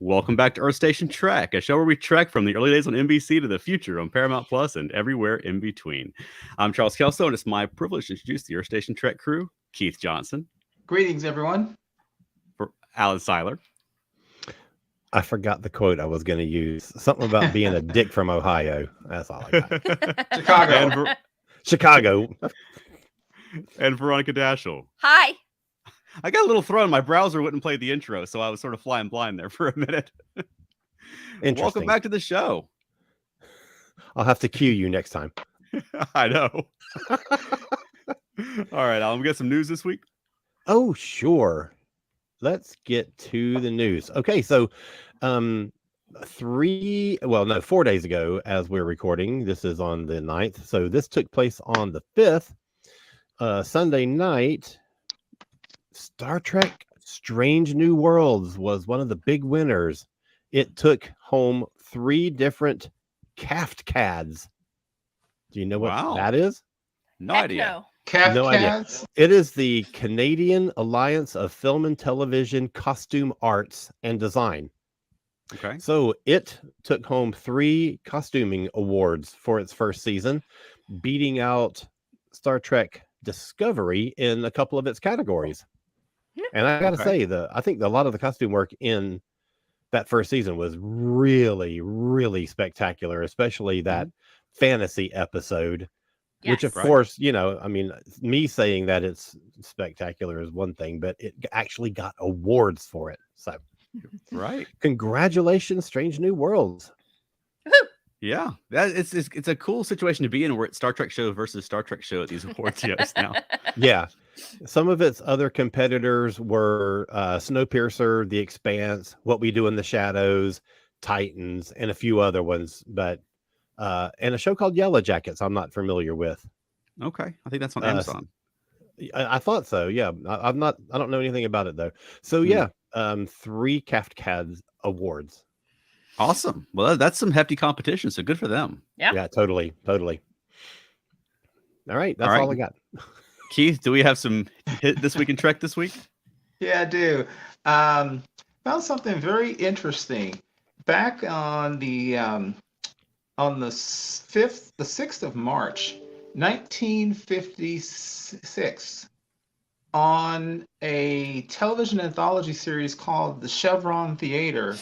Welcome back to Earth Station Trek, a show where we trek from the early days on NBC to the future on Paramount Plus and everywhere in between. I'm Charles Kelso, and it's my privilege to introduce the Earth Station Trek crew. Keith Johnson. Greetings, everyone. For Alan Seiler. I forgot the quote I was going to use. Something about being a dick from Ohio. That's all I got. Chicago. Chicago. And Veronica Dashel. Hi. I got a little thrown. My browser wouldn't play the intro, so I was sort of flying blind there for a minute. Welcome back to the show. I'll have to cue you next time. I know. All right, Alan, we got some news this week. Oh, sure. Let's get to the news. Okay, so 4 days ago, as we're recording, this is on the 9th. So this took place on the 5th, Sunday night. Star Trek Strange New Worlds was one of the big winners. It took home 3 different CAFTCADs. Do you know what that is? No idea. No idea. It is the Canadian Alliance of Film and Television Costume Arts and Design. Okay. So it took home 3 costuming awards for its first season, beating out Star Trek Discovery in a couple of its categories. And I got to say, I think a lot of the costume work in that first season was really, really spectacular, especially that fantasy episode. Yes. Which, of course, I mean, me saying that it's spectacular is one thing, but it actually got awards for it. So, congratulations, Strange New Worlds. Yeah, it's a cool situation to be in. We're at Star Trek show versus Star Trek show at these awards now. Yeah, some of its other competitors were Snowpiercer, The Expanse, What We Do in the Shadows, Titans, and a few other ones, but. And a show called Yellow Jackets I'm not familiar with. Okay. I think that's on Amazon. I thought so. Yeah. I don't know anything about it though. So 3 CAFTCAD awards. Awesome. Well, that's some hefty competition. So good for them. Yeah, totally. All right. That's all I got. Keith, do we have some hit this week in Trek this week? Yeah, I do. Found something very interesting. Back on the 6th of March, 1956, on a television anthology series called The Chevron Theater,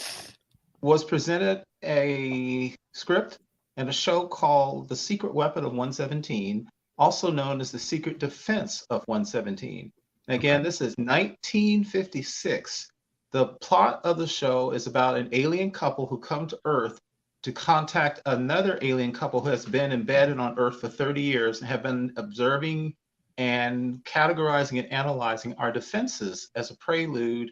was presented a script and a show called The Secret Weapon of 117, also known as The Secret Defense of 117. And again, this is 1956. The plot of the show is about an alien couple who come to Earth to contact another alien couple who has been embedded on Earth for 30 years and have been observing and categorizing and analyzing our defenses as a prelude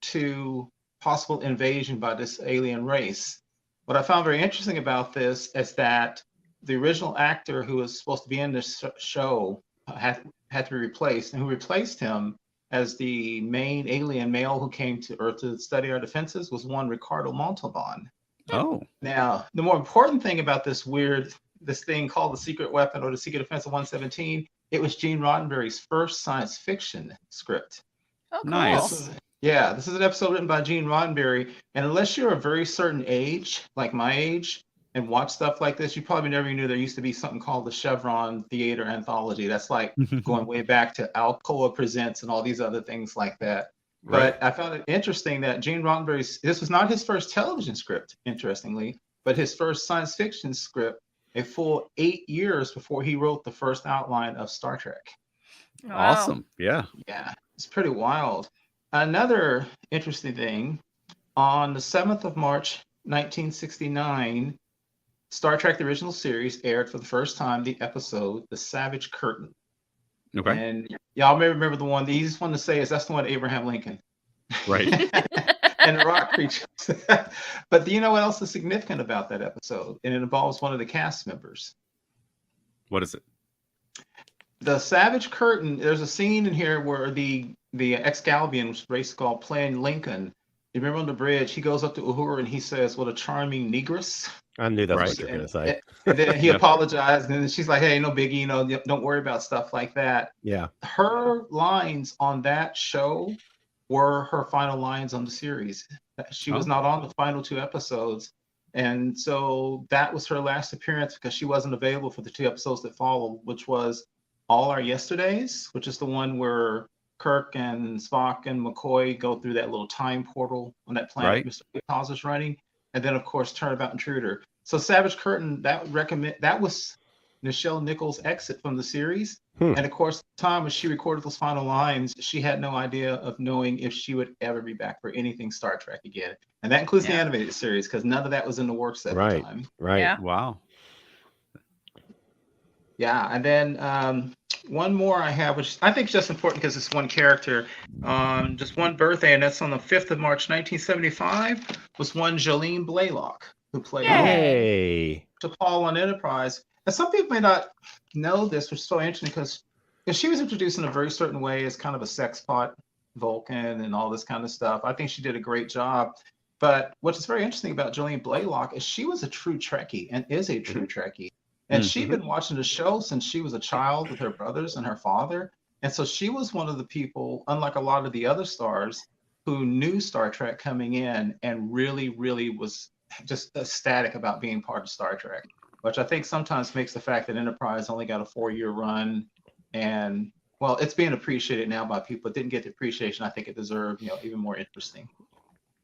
to possible invasion by this alien race. What I found very interesting about this is that the original actor who was supposed to be in this show had to be replaced, and who replaced him as the main alien male who came to Earth to study our defenses was one Ricardo Montalban. Oh. Now, the more important thing about this thing called The Secret Weapon or The Secret Defense of 117, it was Gene Roddenberry's first science fiction script. Oh, cool. Nice. This is an episode written by Gene Roddenberry. And unless you're a very certain age, like my age, and watch stuff like this, you probably never knew there used to be something called the Chevron Theater Anthology. That's like going way back to Alcoa Presents and all these other things like that. But I found it interesting that Gene Roddenberry's, this was not his first television script, interestingly, but his first science fiction script, a full 8 years before he wrote the first outline of Star Trek. Wow. Awesome. Yeah. Yeah, it's pretty wild. Another interesting thing, on the 7th of March, 1969, Star Trek, the original series, aired for the first time the episode, The Savage Curtain. Okay. And y'all may remember the one, the easiest one to say is that's the one, Abraham Lincoln. Right. And the rock creatures. But do you know what else is significant about that episode? And it involves one of the cast members. What is it? The Savage Curtain, there's a scene in here where the Excalibur race called playing Lincoln. You remember on the bridge, he goes up to Uhura and he says, "What a charming negress." I knew that's what you were going to say. And then he apologized, and then she's like, "Hey, no biggie, don't worry about stuff like that." Yeah. Her lines on that show were her final lines on the series. She was not on the final 2 episodes. And so that was her last appearance because she wasn't available for the 2 episodes that followed, which was All Our Yesterdays, which is the one where Kirk and Spock and McCoy go through that little time portal on that planet Right. Mr. Picard is running, and then of course Turnabout Intruder. So Savage Curtain, that was Nichelle Nichols' exit from the series. And of course, the time when she recorded those final lines, she had no idea of knowing if she would ever be back for anything Star Trek again. And that includes the animated series, because none of that was in the works at the time. Right. Yeah. Wow. Yeah, and then one more I have, which I think is just important because it's one character. Just one birthday, and that's on the 5th of March, 1975, was one Jolene Blaylock, who played Hey. T'Pol on Enterprise. And some people may not know this, which is so interesting because she was introduced in a very certain way as kind of a sex pot Vulcan and all this kind of stuff. I think she did a great job. But what's very interesting about Jolene Blaylock is she was a true Trekkie and is a true Trekkie. And she'd been watching the show since she was a child with her brothers and her father. And so she was one of the people, unlike a lot of the other stars, who knew Star Trek coming in and really, really was just ecstatic about being part of Star Trek, which I think sometimes makes the fact that Enterprise only got a 4-year run. And, well, it's being appreciated now by people that didn't get the appreciation I think it deserved, even more interesting.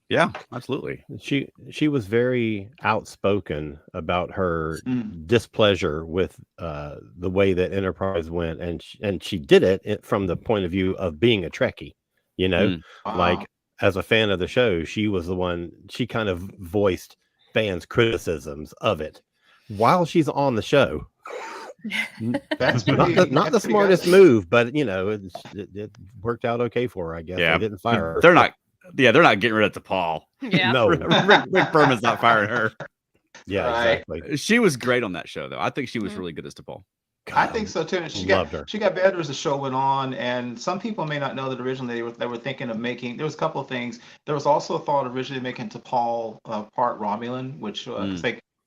Yeah, absolutely. She was very outspoken about her displeasure with the way that Enterprise went, and she did it from the point of view of being a Trekkie. Like as a fan of the show, she was the one. She kind of voiced fans' criticisms of it while she's on the show. That's not the smartest move, but it worked out okay for her. I guess they didn't fire her. They're not getting rid of T'Pol. Yeah. No, Rick Berman's not firing her. Yeah, Right. exactly. She was great on that show, though. I think she was really good as T'Pol. I think so too. And she got better as the show went on. And some people may not know that originally they were thinking of making. There was a couple of things. There was also a thought originally of making T'Pol part Romulan, which they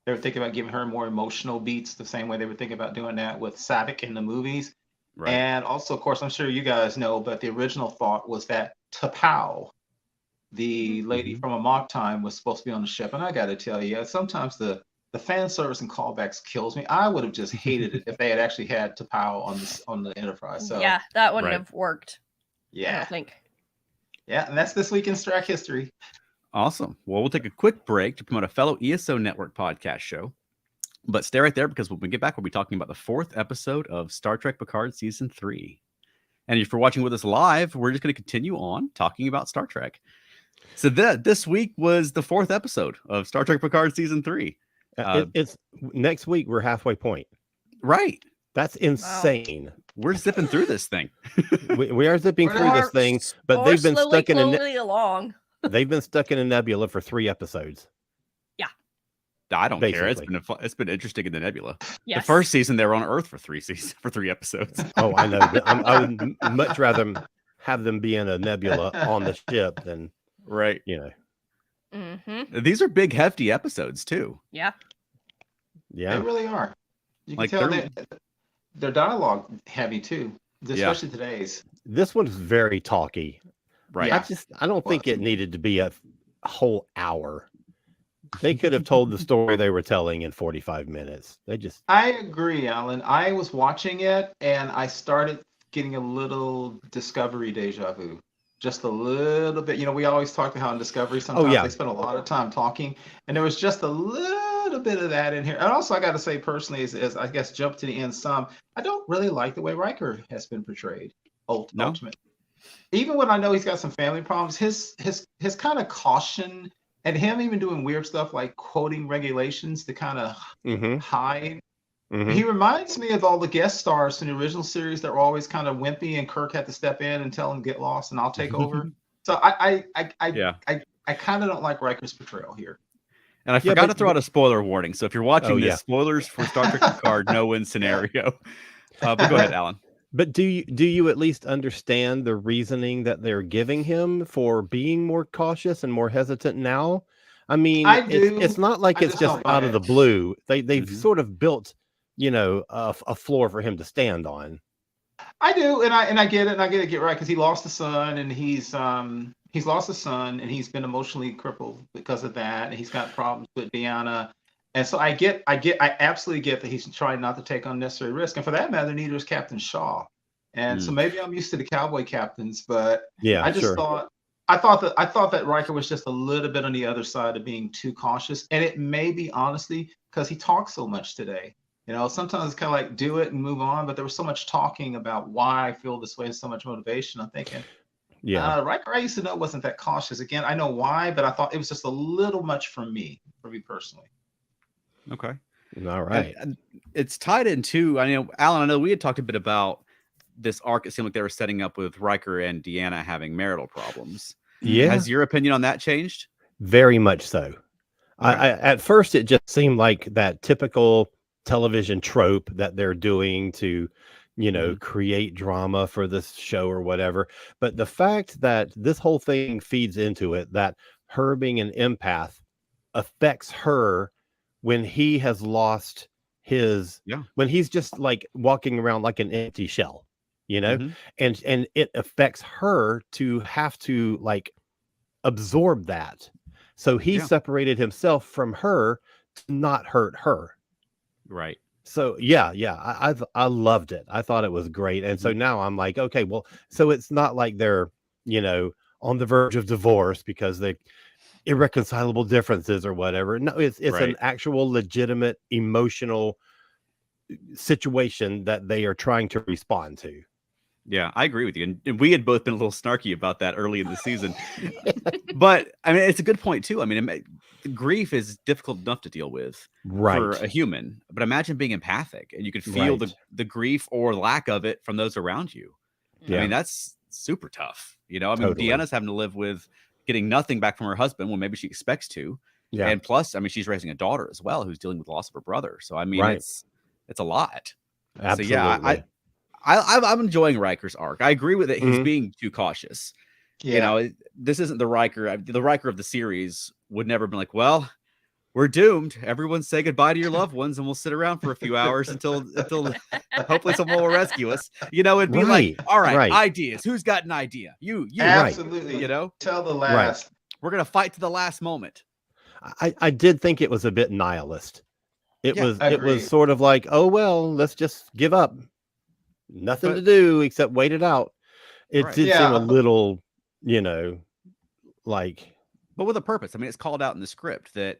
were thinking about giving her more emotional beats, the same way they were thinking about doing that with Saavik in the movies. Right. And also, of course, I'm sure you guys know, but the original thought was that T'Pau, the lady from Amok Time, was supposed to be on the ship. And I got to tell you, sometimes the fan service and callbacks kills me. I would have just hated it if they had actually had T'Pau on the Enterprise. So yeah, that wouldn't have worked. Yeah, I think. Yeah, and that's this week in Trek history. Awesome. Well, we'll take a quick break to promote a fellow ESO Network podcast show. But stay right there, because when we get back, we'll be talking about the 4th episode of Star Trek Picard Season 3. And if you're watching with us live, we're just going to continue on talking about Star Trek. So this week was the 4th episode of Star Trek Picard Season 3. It's next week. We're halfway point. Right. That's insane. Wow. We're zipping through this thing. we are zipping through this thing, but they've been stuck in along. They've been stuck in a nebula for 3 episodes. Yeah. I don't care. It's been interesting in the nebula. Yes. The first season they were on Earth for 3 episodes. Oh, I know. I would much rather have them be in a nebula on the ship than These are big, hefty episodes too. Yeah. They really are. You can tell they're dialogue heavy too, especially today's. This one's very talky. Right. I don't think it needed to be a whole hour. They could have told the story they were telling in 45 minutes. I agree, Alan. I was watching it and I started getting a little Discovery deja vu. Just a little bit. We always talk about how in Discovery sometimes they spend a lot of time talking, and there was just a little bit of that in here. And also, I got to say personally, as I guess jump to the end some, I don't really like the way Riker has been portrayed. Ultimately, even when I know he's got some family problems, his kind of caution and him even doing weird stuff like quoting regulations to kind of hide. He reminds me of all the guest stars in the original series that were always kind of wimpy, and Kirk had to step in and tell him get lost and I'll take over. So I kind of don't like Riker's portrayal here. And I forgot to throw out a spoiler warning. So if you're watching this, spoilers for Star Trek Picard no-win scenario. But go ahead, Alan. But do you at least understand the reasoning that they're giving him for being more cautious and more hesitant now? I mean, it's not like it's just out of the blue. They've sort of built, a floor for him to stand on. I do, and I get it, and I get right, because he lost a son, and he's he's lost a son, and he's been emotionally crippled because of that, and he's got problems with Deanna. And so I absolutely get that he's trying not to take unnecessary risk. And for that matter, neither is Captain Shaw. And so maybe I'm used to the cowboy captains, but Yeah, I just sure. thought that Riker was just a little bit on the other side of being too cautious. And it may be honestly because he talks so much today. You know, sometimes it's kind of like do it and move on, but there was so much talking about why I feel this way and so much motivation. I'm thinking, Yeah. Riker I used to know wasn't that cautious. Again, I know why, but I thought it was just a little much for me personally. Okay. All right. And it's tied into, I know, Alan, I know we had talked a bit about this arc. It seemed like they were setting up with Riker and Deanna having marital problems. Yeah. Has your opinion on that changed? Very much so. Okay. I at first it just seemed like that typical television trope that they're doing to, create drama for this show or whatever. But the fact that this whole thing feeds into it, that her being an empath affects her when he has lost when he's just like walking around like an empty shell, and it affects her to have to like absorb that. So he separated himself from her to not hurt her. Right. So I loved it. I thought it was great. And so now I'm like, okay, well, so it's not like they're, on the verge of divorce because they irreconcilable differences or whatever. No, it's an actual legitimate emotional situation that they are trying to respond to. Yeah, I agree with you. And we had both been a little snarky about that early in the season. But I mean, it's a good point too. I mean, grief is difficult enough to deal with for a human, but imagine being empathic and you could feel the grief or lack of it from those around you. Yeah. I mean, that's super tough. I mean, totally. Deanna's having to live with getting nothing back from her husband when maybe she expects to. Yeah. And plus, I mean, she's raising a daughter as well who's dealing with loss of her brother. So I mean, it's a lot. Absolutely. So yeah, I'm enjoying Riker's arc. I agree with it. He's being too cautious. Yeah. This isn't the Riker. The Riker of the series would never have been like, well, we're doomed. Everyone say goodbye to your loved ones and we'll sit around for a few hours until hopefully someone will rescue us. It'd be like, all right, ideas. Who's got an idea? You absolutely. Till the last. We're going to fight to the last moment. I did think it was a bit nihilist. It was sort of like, oh, well, let's just give up. Nothing to do except wait it out. It did seem a little, like. But with a purpose. I mean, it's called out in the script that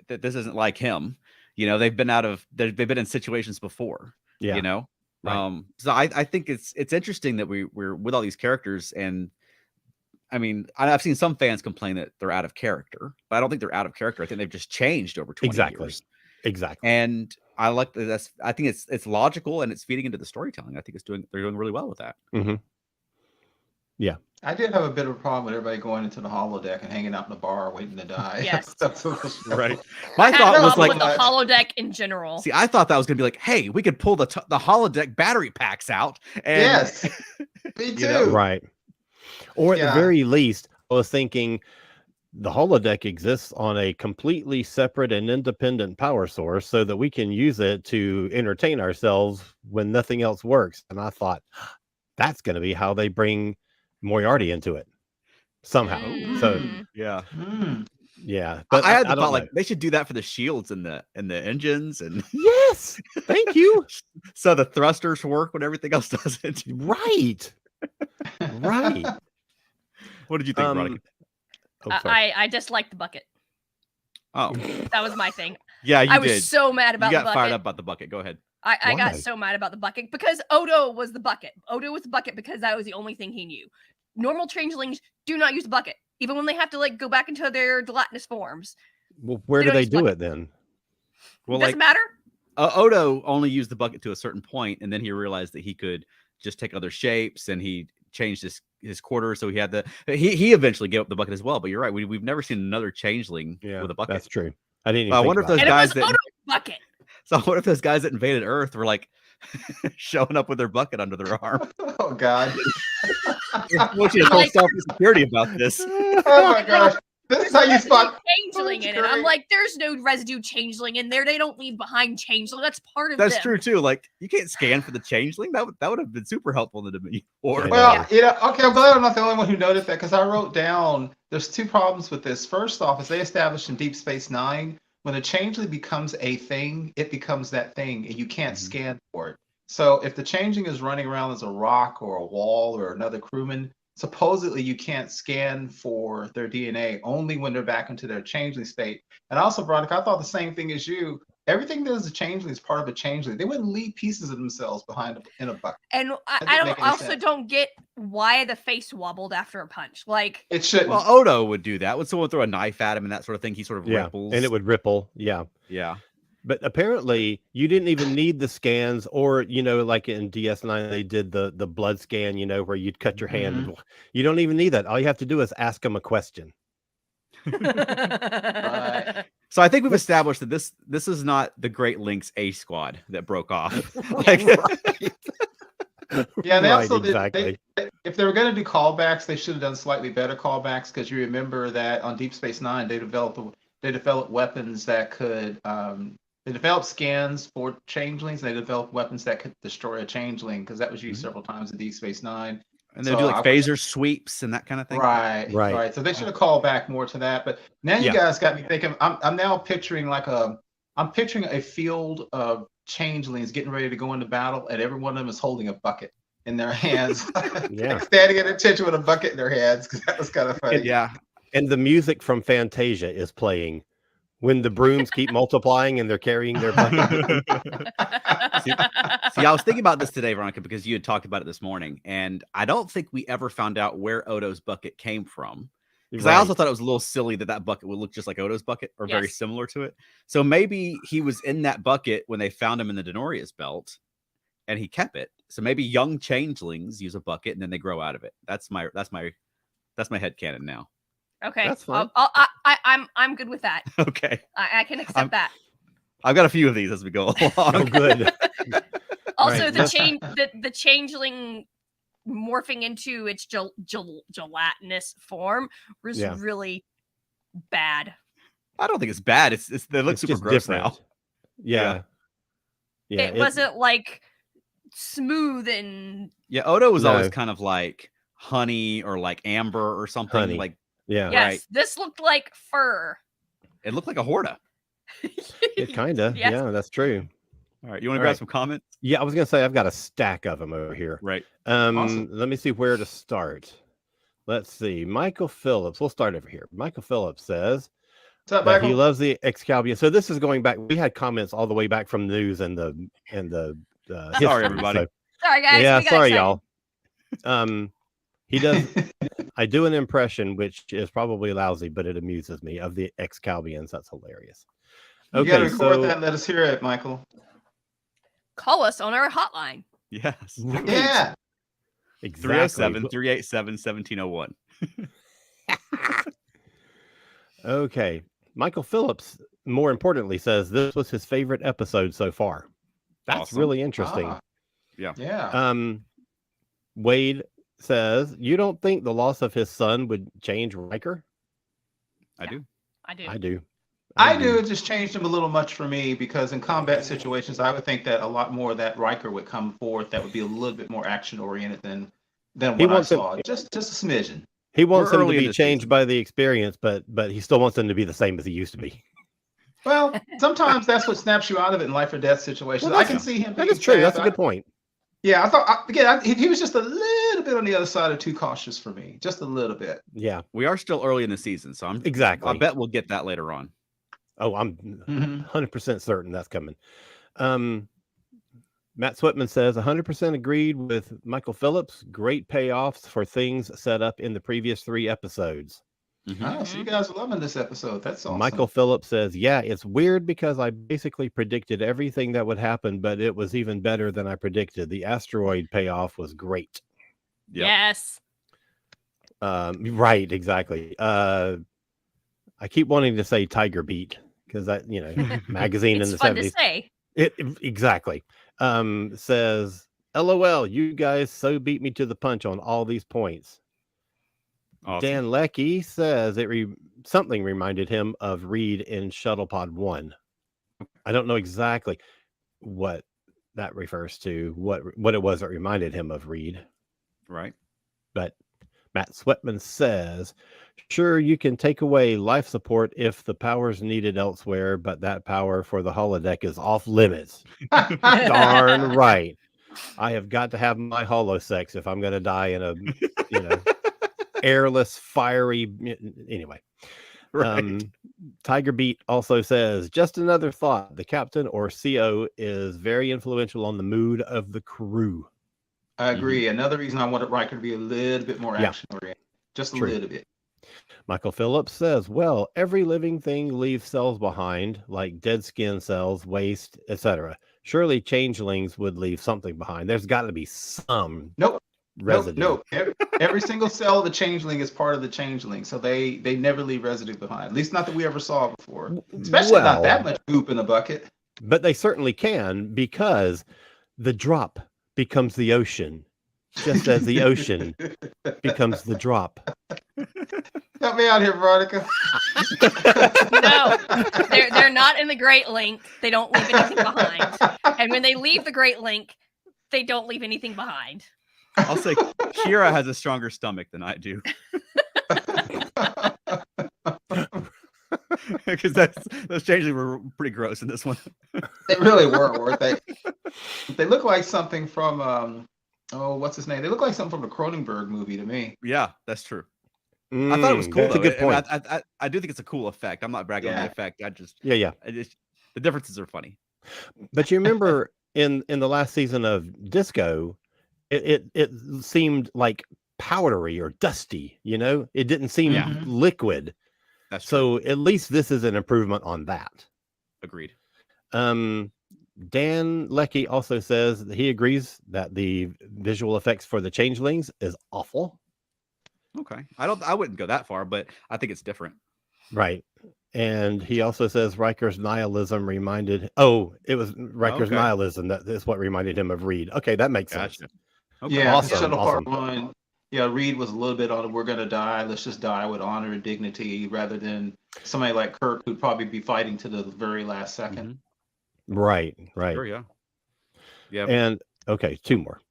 this isn't like him. They've been they've been in situations before. Yeah. Right. So I think it's interesting that we're with all these characters, and I mean, I've seen some fans complain that they're out of character, but I don't think they're out of character. I think they've just changed over 20 years. Exactly. And I like that. I think it's logical and it's feeding into the storytelling. I think they're doing really well with that. Mm-hmm. Yeah. I did have a bit of a problem with everybody going into the holodeck and hanging out in the bar waiting to die. Yes. Right. My thought was like with the holodeck in general. See, I thought that was going to be like, hey, we could pull the holodeck battery packs out. And, yes. Me too. Right. Or at the very least, I was thinking the holodeck exists on a completely separate and independent power source so that we can use it to entertain ourselves when nothing else works. And I thought that's going to be how they bring Moriarty into it somehow. So yeah. Yeah. But I had the thought like they should do that for the shields and the engines and yes. Thank you. So the thrusters work when everything else doesn't. Right. Right. What did you think, Veronica? I disliked the bucket. Oh, that was my thing. Yeah, I was so mad about the bucket. You got fired up about the bucket. Go ahead. I got so mad about the bucket because Odo was the bucket. Odo was the bucket because that was the only thing he knew. Normal changelings do not use the bucket, even when they have to like go back into their gelatinous forms. Well, where do they do it then? Well, doesn't matter. Odo only used the bucket to a certain point, and then he realized that he could just take other shapes, and he changed his quarters, so he had he eventually gave up the bucket as well. But you're right, we've never seen another changeling with a bucket. That's true. I didn't. Even I wonder if those guys it was Odo's bucket. So what if those guys that invaded Earth were like showing up with their bucket under their arm? Oh God! I want you to tell security about this. Oh my gosh! This is how you spot changeling in it. I'm like, there's no residue changeling in there. They don't leave behind changeling. That's part of That's them. true too. Like you can't scan for the changeling. That would have been super helpful in the Dominion War. Well, okay, I'm glad I'm not the only one who noted that because I wrote down there's two problems with this. First off, as they established in Deep Space Nine, when a changeling becomes a thing, it becomes that thing, and you can't scan for it. So if the changeling is running around as a rock or a wall or another crewman, supposedly you can't scan for their DNA only when they're back into their changeling state. And also, Veronica, I thought the same thing as you. Everything that is a changeling is part of a changeling. They wouldn't leave pieces of themselves behind in a bucket. And I also don't get why the face wobbled after a punch. Like it shouldn't. Well, Odo would do that. Would someone throw a knife at him and that sort of thing? He sort of ripples. And it would ripple. Yeah. Yeah. But apparently you didn't even need the scans or, like in DS9, they did the blood scan, where you'd cut your hand. You don't even need that. All you have to do is ask them a question. So I think we've established that this is not the Great Links A Squad that broke off. Yeah, and they also exactly. if they were going to do callbacks, they should have done slightly better callbacks because you remember that on Deep Space Nine, they developed weapons that could they developed scans for changelings. And they developed weapons that could destroy a changeling because that was used several times in Deep Space Nine. And they'll do like phaser sweeps and that kind of thing. Right. So they should have called back more to that. But now you guys got me thinking. I'm now picturing I'm picturing a field of changelings getting ready to go into battle, and every one of them is holding a bucket in their hands, standing at attention with a bucket in their hands. Because that was kind of funny. And the music from Fantasia is playing when the brooms keep multiplying and they're carrying their bucket. See, I was thinking about this today, Veronica, because you had talked about it this morning, and I don't think we ever found out where Odo's bucket came from. Because I also thought it was a little silly that bucket would look just like Odo's bucket or very similar to it. So maybe he was in that bucket when they found him in the Denorius belt, and he kept it. So maybe young changelings use a bucket and then they grow out of it. That's my headcanon now. Okay, that's fine. I'm good with that. Okay, I can accept that. I've got a few of these as we go along. Oh, good. Also, the changeling morphing into its gelatinous form was really bad. I don't think it's bad. They look super gross different now. Yeah. It wasn't like smooth and Odo was always kind of like honey or like amber or something. Honey. Like this looked like fur. It looked like a Horta. It kind of that's true. All right, you want to grab some comments? Yeah, I was gonna say I've got a stack of them over here. Right. Awesome. Let me see where to start. Let's see. Michael Phillips. We'll start over here. Michael Phillips says that he loves the Excalibur. So this is going back. We had comments all the way back from news and the history. Sorry, everybody. So, sorry, guys. Yeah, sorry, y'all. He does. I do an impression, which is probably lousy, but it amuses me, of the Excaliburs. That's hilarious. Okay, you gotta record that and let us hear it, Michael. Call us on our hotline. Yes. Yeah. Exactly. 307-387-1701. Okay. Michael Phillips, more importantly, says this was his favorite episode so far. That's awesome. Really interesting. Yeah. Wade says, you don't think the loss of his son would change Riker? I do. I do. It just changed him a little much for me because in combat situations, I would think that a lot more of that Riker would come forth that would be a little bit more action oriented than what I saw. Just a smidgen. He wants him to be changed by the experience, but he still wants him to be the same as he used to be. Well, sometimes that's what snaps you out of it in life or death situations. Well, I can see him. That is true. That's a good point. Yeah, I thought he was just a little bit on the other side of too cautious for me. Just a little bit. Yeah. We are still early in the season, so exactly. I bet we'll get that later on. Oh, I'm 100% certain that's coming. Matt Switman says 100% agreed with Michael Phillips. Great payoffs for things set up in the previous 3 episodes. Oh, so you guys are loving this episode. That's awesome. Michael Phillips says, yeah, it's weird because I basically predicted everything that would happen, but it was even better than I predicted. The asteroid payoff was great. Yep. Yes. Right, exactly. I keep wanting to say Tiger Beat because that, magazine in the 70s. To say. Exactly. Says, LOL, you guys so beat me to the punch on all these points. Awesome. Dan Leckie says something reminded him of Reed in Shuttlepod 1. I don't know exactly what that refers to, what it was that reminded him of Reed. Right. But Matt Sweatman says, sure, you can take away life support if the power's needed elsewhere, but that power for the holodeck is off limits. Darn right. I have got to have my holosex if I'm going to die in a, airless, fiery. Anyway. Right. Tiger Beat also says, just another thought. The captain or CO is very influential on the mood of the crew. I agree. Another reason I wanted Riker to be a little bit more action oriented, just a little bit. Michael Phillips says, well, every living thing leaves cells behind, like dead skin cells, waste, etc. Surely changelings would leave something behind. There's got to be some residue. Nope. Every single cell of the changeling is part of the changeling, so they never leave residue behind. At least not that we ever saw before. Especially not that much goop in a bucket. But they certainly can, because the drop becomes the ocean, just as the ocean becomes the drop. Help me out here, Veronica. No, they're not in the Great Link. They don't leave anything behind. And when they leave the Great Link, they don't leave anything behind. I'll say Kira has a stronger stomach than I do. Because those changelings were pretty gross in this one. They really were, weren't they? They look like something from what's his name? They look like something from the Cronenberg movie to me. Yeah, that's true. I thought it was cool. That's a good point. I do think it's a cool effect. I'm not bragging on the effect. The differences are funny. But you remember in the last season of Disco, it seemed like powdery or dusty. It didn't seem liquid. That's true. So at least this is an improvement on that. Agreed. Dan Leckie also says that he agrees that the visual effects for the changelings is awful. Okay. I wouldn't go that far, but I think it's different. Right. And he also says Riker's nihilism reminded nihilism that is what reminded him of Reed. Okay, that makes sense. Okay. Yeah, awesome. Part 1. Yeah, Reed was a little bit on we're gonna die. Let's just die with honor and dignity, rather than somebody like Kirk who'd probably be fighting to the very last second. Right. Sure, yeah. Yeah. And okay, 2 more.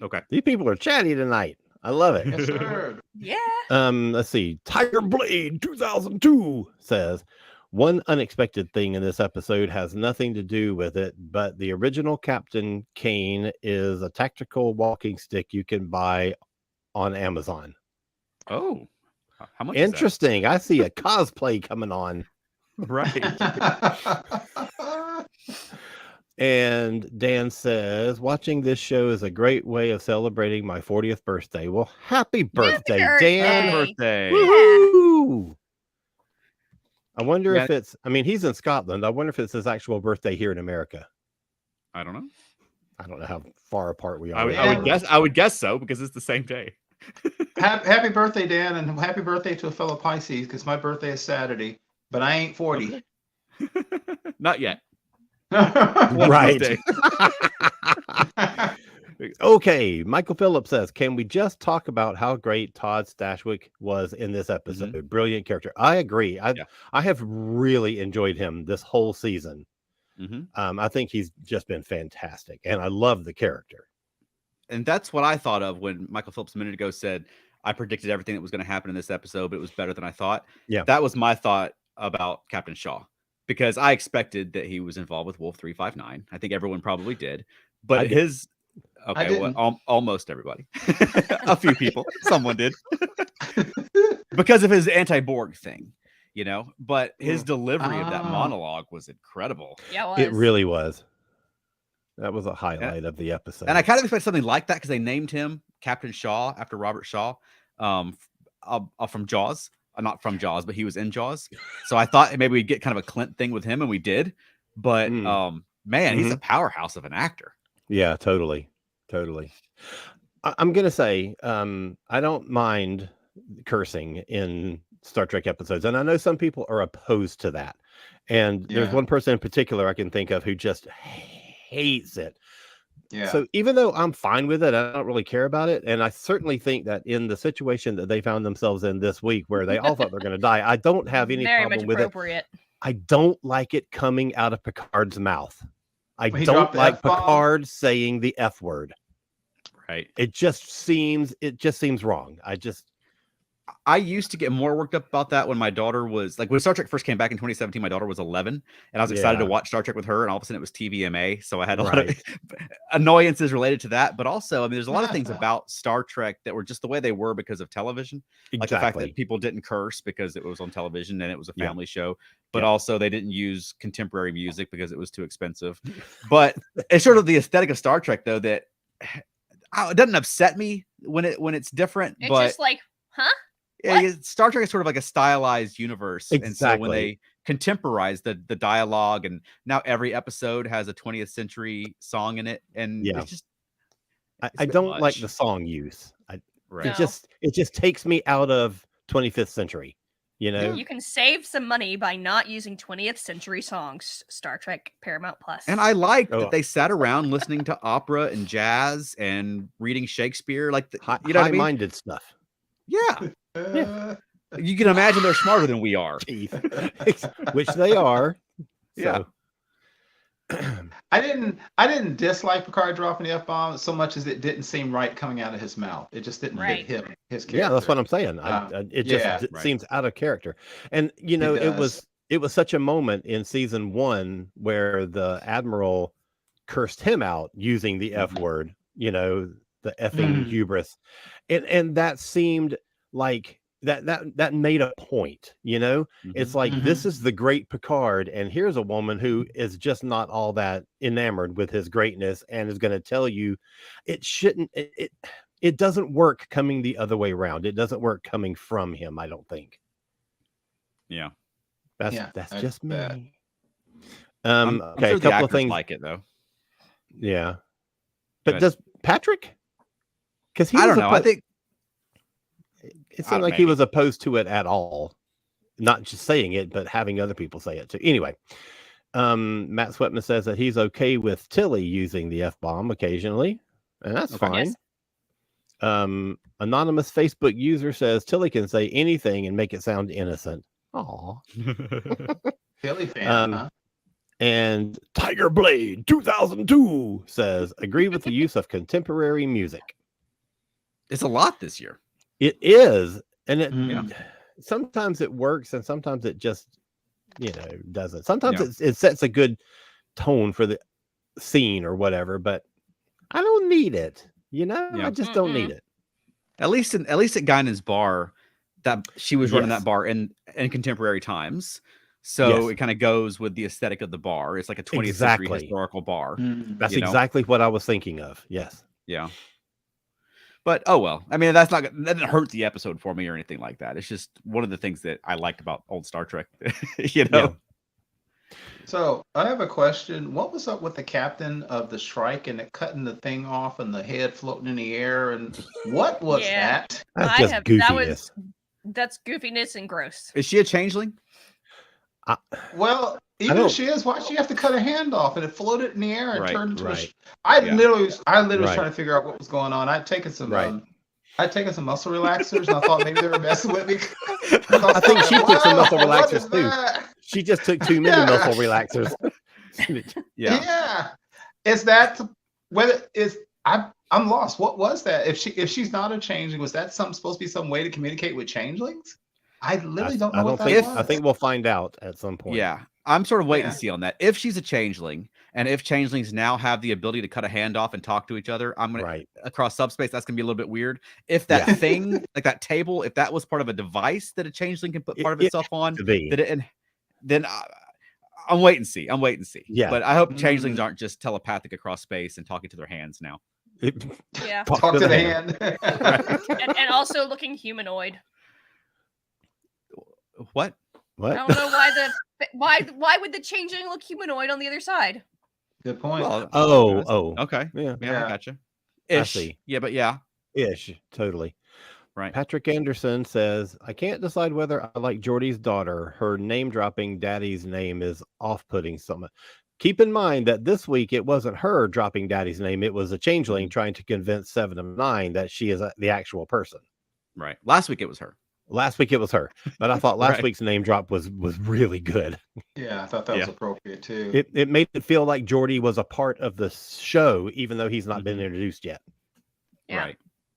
Okay. These people are chatty tonight. I love it. Yes, sir. Yeah. Let's see. Tiger Blade 2002 says, one unexpected thing in this episode has nothing to do with it, but the original Captain Kane is a tactical walking stick you can buy on Amazon. Oh, how much? Interesting. I see a cosplay coming on. Right. And Dan says, watching this show is a great way of celebrating my 40th birthday. Well, happy birthday, Dan. Happy birthday. Woo-hoo! I wonder if he's in Scotland. I wonder if it's his actual birthday here in America. I don't know. I don't know how far apart we are. I would guess so, because it's the same day. Happy birthday, Dan, and happy birthday to a fellow Pisces, because my birthday is Saturday, but I ain't 40. Not yet. Right. Okay, Michael Phillips says, can we just talk about how great Todd Stashwick was in this episode? Brilliant character. I agree. I have really enjoyed him this whole season. I think he's just been fantastic, and I love the character. And that's what I thought of when Michael Phillips a minute ago said, I predicted everything that was going to happen in this episode, but it was better than I thought. Yeah. That was my thought about Captain Shaw, because I expected that he was involved with Wolf 359. I think everyone probably did. But almost everybody. A few people. Someone did. Because of his anti-Borg thing, But his delivery of that monologue was incredible. Yeah, it really was. That was a highlight of the episode. And I kind of expect something like that, because they named him Captain Shaw after Robert Shaw from Jaws. Not from Jaws, but he was in Jaws. So I thought maybe we'd get kind of a Clint thing with him, and we did. But he's a powerhouse of an actor. Yeah, totally. I'm going to say I don't mind cursing in Star Trek episodes. And I know some people are opposed to that. And there's one person in particular I can think of who just hates it. Yeah. So even though I'm fine with it, I don't really care about it. And I certainly think that in the situation that they found themselves in this week where they all thought they're going to die, I don't have any Very much problem with it. appropriate. I don't like it coming out of Picard's mouth. I He don't dropped the like F-bomb? Picard saying the F word. Right. It just seems wrong. I used to get more worked up about that when my daughter was like, when Star Trek first came back in 2017, my daughter was 11 and I was excited to Yeah. watch Star Trek with her. And all of a sudden it was TVMA. So I had a lot Right. of annoyances related to that. But also, I mean, there's a lot of things about Star Trek that were just the way they were because of television. Like the fact that people didn't curse because it was on television and it was a family show, but also they didn't use contemporary music because it was too expensive. But it's sort of the aesthetic of Star Trek, though, that it doesn't upset me when it's different. It's but just like, huh? yeah, Star Trek is sort of like a stylized universe. And so when Exactly. they contemporize the dialogue, and now every episode has a 20th century song in it, and Yeah. it's just I a bit don't like much. the song use. right. No. It just takes me out of 25th century. You know, You can save some money by not using 20th century songs. Star Trek Paramount Plus. And I liked Oh. that they sat around listening to opera and jazz and reading Shakespeare, like you know what I mean? high-minded stuff. Yeah, Uh, you can imagine they're smarter than we are. Teeth, which they are. Yeah. I didn't dislike Picard dropping the F-bomb so much as it didn't seem right coming out of his mouth. It just didn't Right. hit him, his character. Yeah, that's what I'm saying. It just yeah. Right. seems out of character. And you know, It does. it was such a moment in season 1 where the Admiral cursed him out using the F word, you know, the effing hubris. And that seemed like that made a point, you know. It's like, this is the great Picard, and here's a woman who is just not all that enamored with his greatness and is going to tell you it shouldn't, it doesn't work coming the other way around. It doesn't work coming from him, I don't think. Yeah. That's I just me. bet. I'm Okay, sure a the couple of actors things. like it though. Yeah. Go But ahead. does Patrick? Because I don't know. I think it seemed like he maybe. was opposed to it at all. Not just saying it, but having other people say it too. Anyway, Matt Swetman says that he's okay with Tilly using the F-bomb occasionally, and that's Okay. fine. Yes. Anonymous Facebook user says Tilly can say anything and make it sound innocent. Aw. Philly fan, huh? And Tiger Blade 2002 says, agree with the use of contemporary music. It's a lot this year. It is. And it Mhm. sometimes it works and sometimes it just, you know, doesn't. Sometimes it sets a good tone for the scene or whatever, but I don't need it. You know, Yeah. I just don't need it. At least at Guinan's bar, that she was running Yes. that bar in contemporary times. So Yes. it kind of goes with the aesthetic of the bar. It's like a 20th Exactly. century historical bar. That's you know? exactly what I was thinking of. Yes. Yeah. But oh well. I mean, that didn't hurt the episode for me or anything like that. It's just one of the things that I liked about old Star Trek. You know? Yeah. So I have a question. What was up with the captain of the strike and it cutting the thing off and the head floating in the air? And what was Yeah. that? That's just goofiness. That's goofiness and gross. Is she a changeling? Well, even if she is, why she have to cut her hand off and it floated in the air and Right, turned into right. I Yeah. literally was Right. trying to figure out what was going on. I'd taken some Right. muscle relaxers and I thought maybe they were messing with me. I think she took some muscle What relaxers is too. that? She just took too many muscle relaxers. Yeah. Yeah. Is that whether is I'm lost. What was that? If she's not a changeling, was that supposed to be some way to communicate with changelings? I literally don't know what that was. I think we'll find out at some point. Yeah. I'm sort of waiting Yeah. to see on that. If she's a changeling, and if changelings now have the ability to cut a hand off and talk to each other, I'm gonna Right. across subspace. That's gonna be a little bit weird. If that Yeah. thing, like that table, if that was part of a device that a changeling can put part of It itself on, To be. then I'm waiting to see. Yeah. But I hope changelings aren't just telepathic across space and talking to their hands now. Yeah. Talk to the hand. And also looking humanoid. What? What? I don't know why would the changeling look humanoid on the other side? Good point. Well, Oh. okay. Yeah. Yeah, Yeah. I gotcha. I Ish. see. Yeah, but yeah. Ish. Totally. Right. Patrick Anderson says, I can't decide whether I like Geordie's daughter. Her name dropping daddy's name is off-putting something. Keep in mind that this week it wasn't her dropping Daddy's name; it was a changeling trying to convince 7 of 9 that she is the actual person. Right. Last week it was her. Last week it was her, but I thought last Right. week's name drop was really good. Yeah, I thought that was appropriate too. It made it feel like Geordi was a part of the show, even though he's not been introduced yet. Yeah. Right.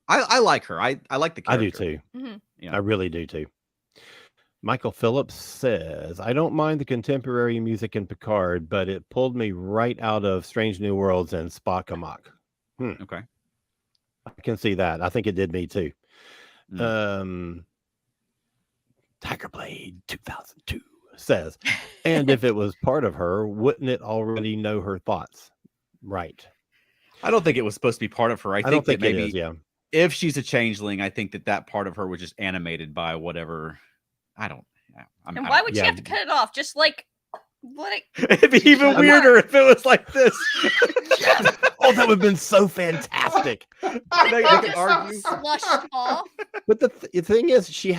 I like her. I like the I character. do too. Mhm. Yeah. I really do too. Michael Phillips says, I don't mind the contemporary music in Picard, but it pulled me right out of Strange New Worlds and Spock Amok. Okay. I can see that. I think it did me too. Tiger Blade 2002 says, and if it was part of her, wouldn't it already know her thoughts? Right. I don't think it was supposed to be part of her. I don't think think that maybe it is, yeah. if she's a changeling, I think that part of her was just animated by whatever. I don't. And why would she have to cut it off? Just like let it. It'd be even weirder if it was like this. Yes. Oh, that would have been so fantastic. They could argue. Slushed off. But the thing is, she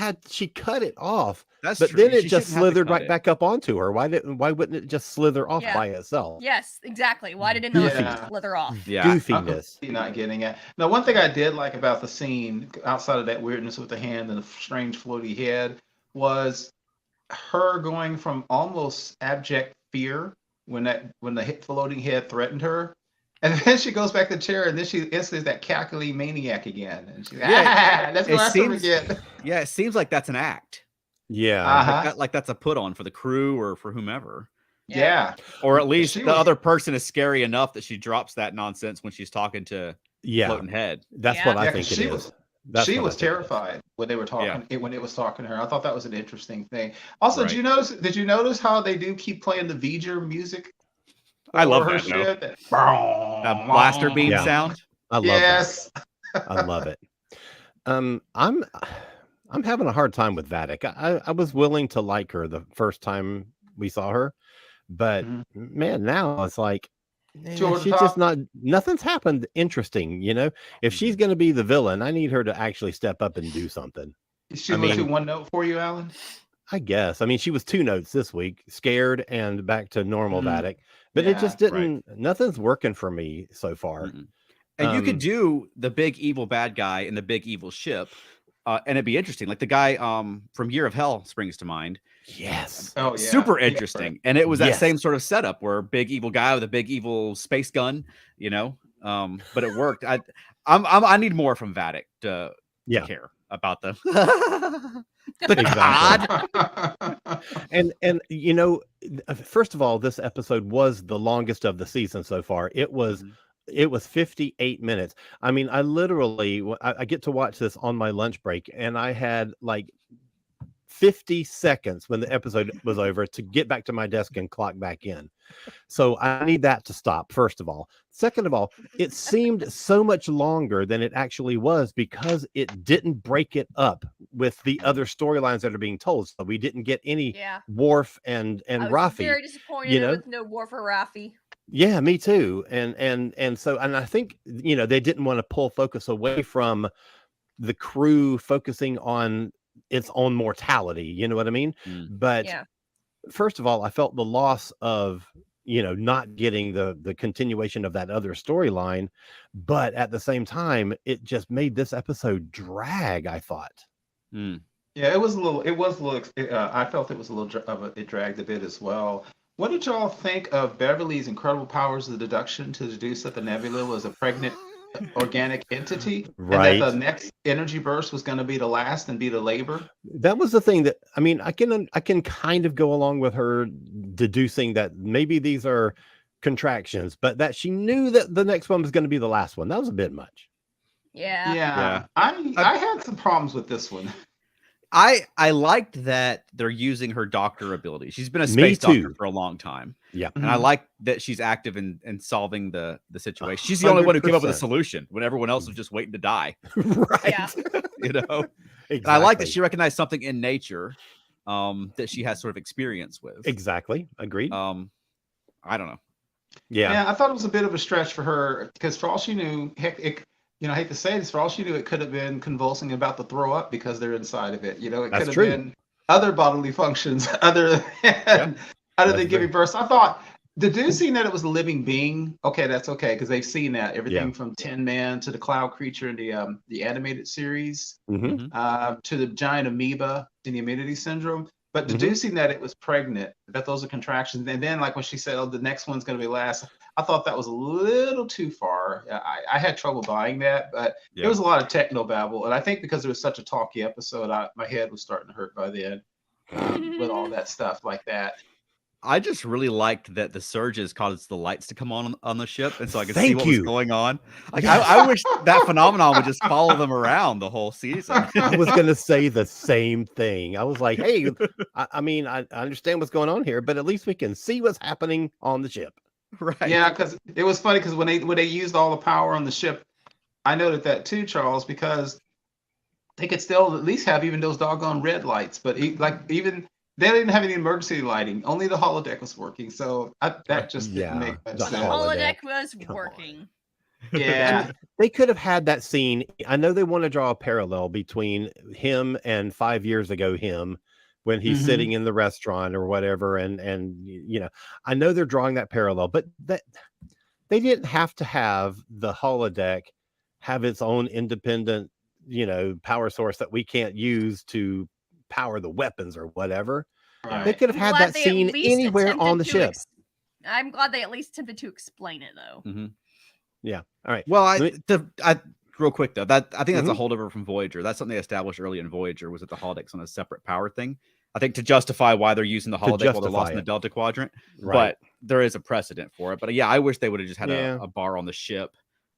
cut it off. That's but true. then it She just shouldn't have to slithered cut right it. back up onto her. Why wouldn't it just slither off Yeah. by itself? Yes, exactly. Why did it not Goofy. just slither off? Yeah. Goofiness. I'm not getting it. Now, one thing I did like about the scene, outside of that weirdness with the hand and the strange floaty head, was her going from almost abject fear when the floating head threatened her, and then she goes back to the chair, and then she instantly is that cackly maniac again, and she's that's the it last time seems- again. Yeah, it seems like that's an act. Yeah. Uh-huh. Like that's a put on for the crew or for whomever. Yeah. Or at least She the was- other person is scary enough that she drops that nonsense when she's talking to Yeah. Floating Head. That's Yeah. what I Yeah, think 'cause it she is. was- That's she what I was think it is. terrified when they were talking. When it was talking to her, I thought that was an interesting thing. Also, Right. Did you notice how they do keep playing the V'ger music? I love for her that, though. shit? That blaster beam Yeah. sound. I love Yes. that. I love it. I'm having a hard time with Vatic. I was willing to like her the first time we saw her, but man, now it's like George she's Top. just not. Nothing's happened interesting, you know. If she's going to be the villain, I need her to actually step up and do something. Is she I going to mean- do one note for you, Alan? I guess. I mean, she was 2 notes this week, scared and back to normal Vatic, but it Yeah, just didn't. Nothing's working for me so far. Mm-mm. And you could Um, do the big evil bad guy in the big evil ship, and it'd be interesting. Like the guy from Year of Hell springs to mind. Yes. Oh, yeah. Super Yeah, interesting. And it was that Yes. same sort of setup where big evil guy with a big evil space gun, you know. But it worked. I need more from Vatic to Yeah. care about them. Exactly. right. And you know, first of all, this episode was the longest of the season so far. It was 58 minutes. I mean, I literally I get to watch this on my lunch break, and I had like 50 seconds when the episode was over to get back to my desk and clock back in. So I need that to stop, first of all. Second of all, it seemed so much longer than it actually was because it didn't break it up with the other storylines that are being told. So we didn't get any Yeah. Worf and I was Rafi. very disappointed you know? with no war for Rafi. Yeah, me too. And so I think, you know, they didn't want to pull focus away from the crew focusing on its own mortality, you know what I mean? But Yeah. first of all, I felt the loss of, you know, not getting the continuation of that other storyline, but at the same time, it just made this episode drag, I thought. Mm. Yeah, it was a little. I felt it was a little. It dragged a bit as well. What did y'all think of Beverly's incredible powers of deduction to deduce that the nebula was a pregnant organic entity, Right. and that the next energy burst was going to be the last and be the labor? That was the thing that, I mean, I can kind of go along with her deducing that maybe these are contractions, but that she knew that the next one was going to be the last one. That was a bit much. Yeah. Yeah. I had some problems with this one. I liked that they're using her doctor ability. She's been a Me space doctor too. for a long time. Yeah. And I like that she's active in solving the situation. She's the only one who came up with a 100%. solution when everyone else was just waiting to die. Right. Yeah. You know? Exactly. And I like that she recognized something in nature that she has sort of experience with. Exactly. Agreed. I don't know. Yeah. Yeah, I thought it was a bit of a stretch for her because for all she knew, heck, I hate to say this, for all she knew, it could have been convulsing about to throw up because they're inside of it. You know, it That's could have true. been other bodily functions other than That's giving birth. I thought Deducing that it was a living being, okay, that's okay, because they've seen that everything from Tin Man to the Cloud Creature in the animated series, to the giant amoeba in the immunity syndrome. But deducing that it was pregnant, that those are contractions, and then like when she said, "Oh, the next one's going to be last," I thought that was a little too far. I had trouble buying that, but there was a lot of techno babble, and I think because it was such a talky episode, my head was starting to hurt by then with all that stuff like that. I just really liked that the surges caused the lights to come on the ship, and so I could see Thank what you. was going on. Like I wish that phenomenon would just follow them around the whole season. I was going to say the same thing. I was like, hey, I mean, I understand what's going on here, but at least we can see what's happening on the ship. Right. Yeah, because it was funny because when they used all the power on the ship, I noted that too, Charles, because they could still at least have even those doggone red lights, but even they didn't have any emergency lighting. Only the holodeck was working, so that just didn't make much the sense. Holodeck was working. Yeah, They could have had that scene. I know they want to draw a parallel between him and 5 years ago him when he's sitting in the restaurant or whatever, and you know, I know they're drawing that parallel, but that they didn't have to have the holodeck have its own independent, you know, power source that we can't use to power the weapons or whatever. right. They could have had that scene anywhere on the ship. I'm glad they at least attempted to explain it, though. Yeah. All right. Well, real quick though, that I think that's a holdover from Voyager. That's something they established early in Voyager, was that the holodecks on a separate power thing. I think to justify why they're using the holodeck while they're lost in the Delta Quadrant. Right. But there is a precedent for it. But yeah, I wish they would have just had a bar on the ship.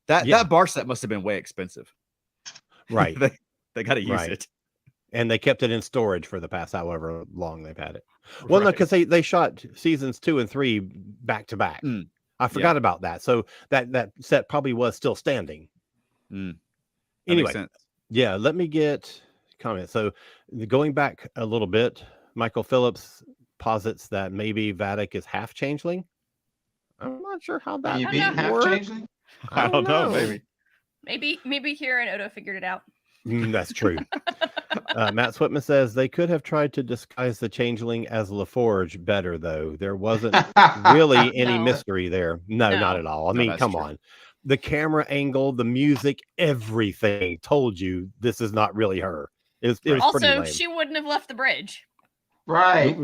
That bar set must have been way expensive. Right. they got to use it. And they kept it in storage for the past however long they've had it. Well, no, because they shot seasons 2 and 3 back to back. I forgot about that. So that set probably was still standing. Anyway, yeah, let me get comments. So going back a little bit, Michael Phillips posits that maybe Vadic is half changeling. I'm not sure how that You being half changeling? I don't know. Maybe here and Odo figured it out. That's true. Matt Switman says they could have tried to disguise the changeling as LaForge better, though. There wasn't really any mystery there. No, not at all. I mean, come on. The camera angle, the music, everything told you this is not really her. It was pretty also, lame. she wouldn't have left the bridge. Right.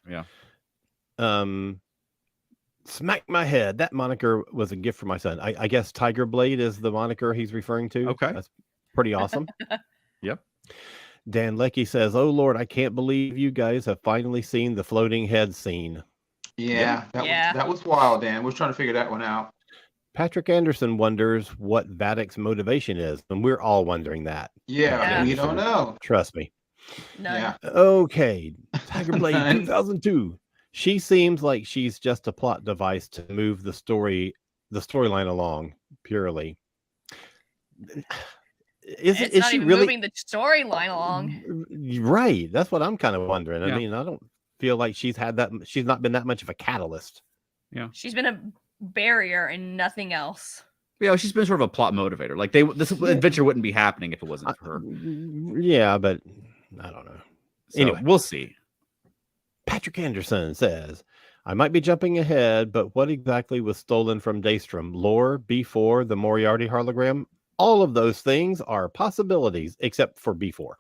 Yeah. Smack my head. That moniker was a gift for my son. I guess Tiger Blade is the moniker he's referring to. Okay. That's pretty awesome. Yep. Dan Leckie says, "Oh Lord, I can't believe you guys have finally seen the floating head scene." Yeah, that was wild, Dan. We're trying to figure that one out. Patrick Anderson wonders what Vadic's motivation is, and we're all wondering that. Yeah. We don't know. Trust me. No. Yeah. Okay, Tiger Blade 2002. She seems like she's just a plot device to move the storyline along purely. Is she really moving the storyline along? Right. That's what I'm kind of wondering. Yeah. I mean, I don't feel like she's not been that much of a catalyst. Yeah. She's been a barrier and nothing else. Yeah, she's been sort of a plot motivator. Like this adventure wouldn't be happening if it wasn't for her. Yeah, but I don't know. So, anyway, we'll see. Patrick Anderson says, I might be jumping ahead, but what exactly was stolen from Daystrom? Lore, B4, the Moriarty hologram? All of those things are possibilities, except for B4.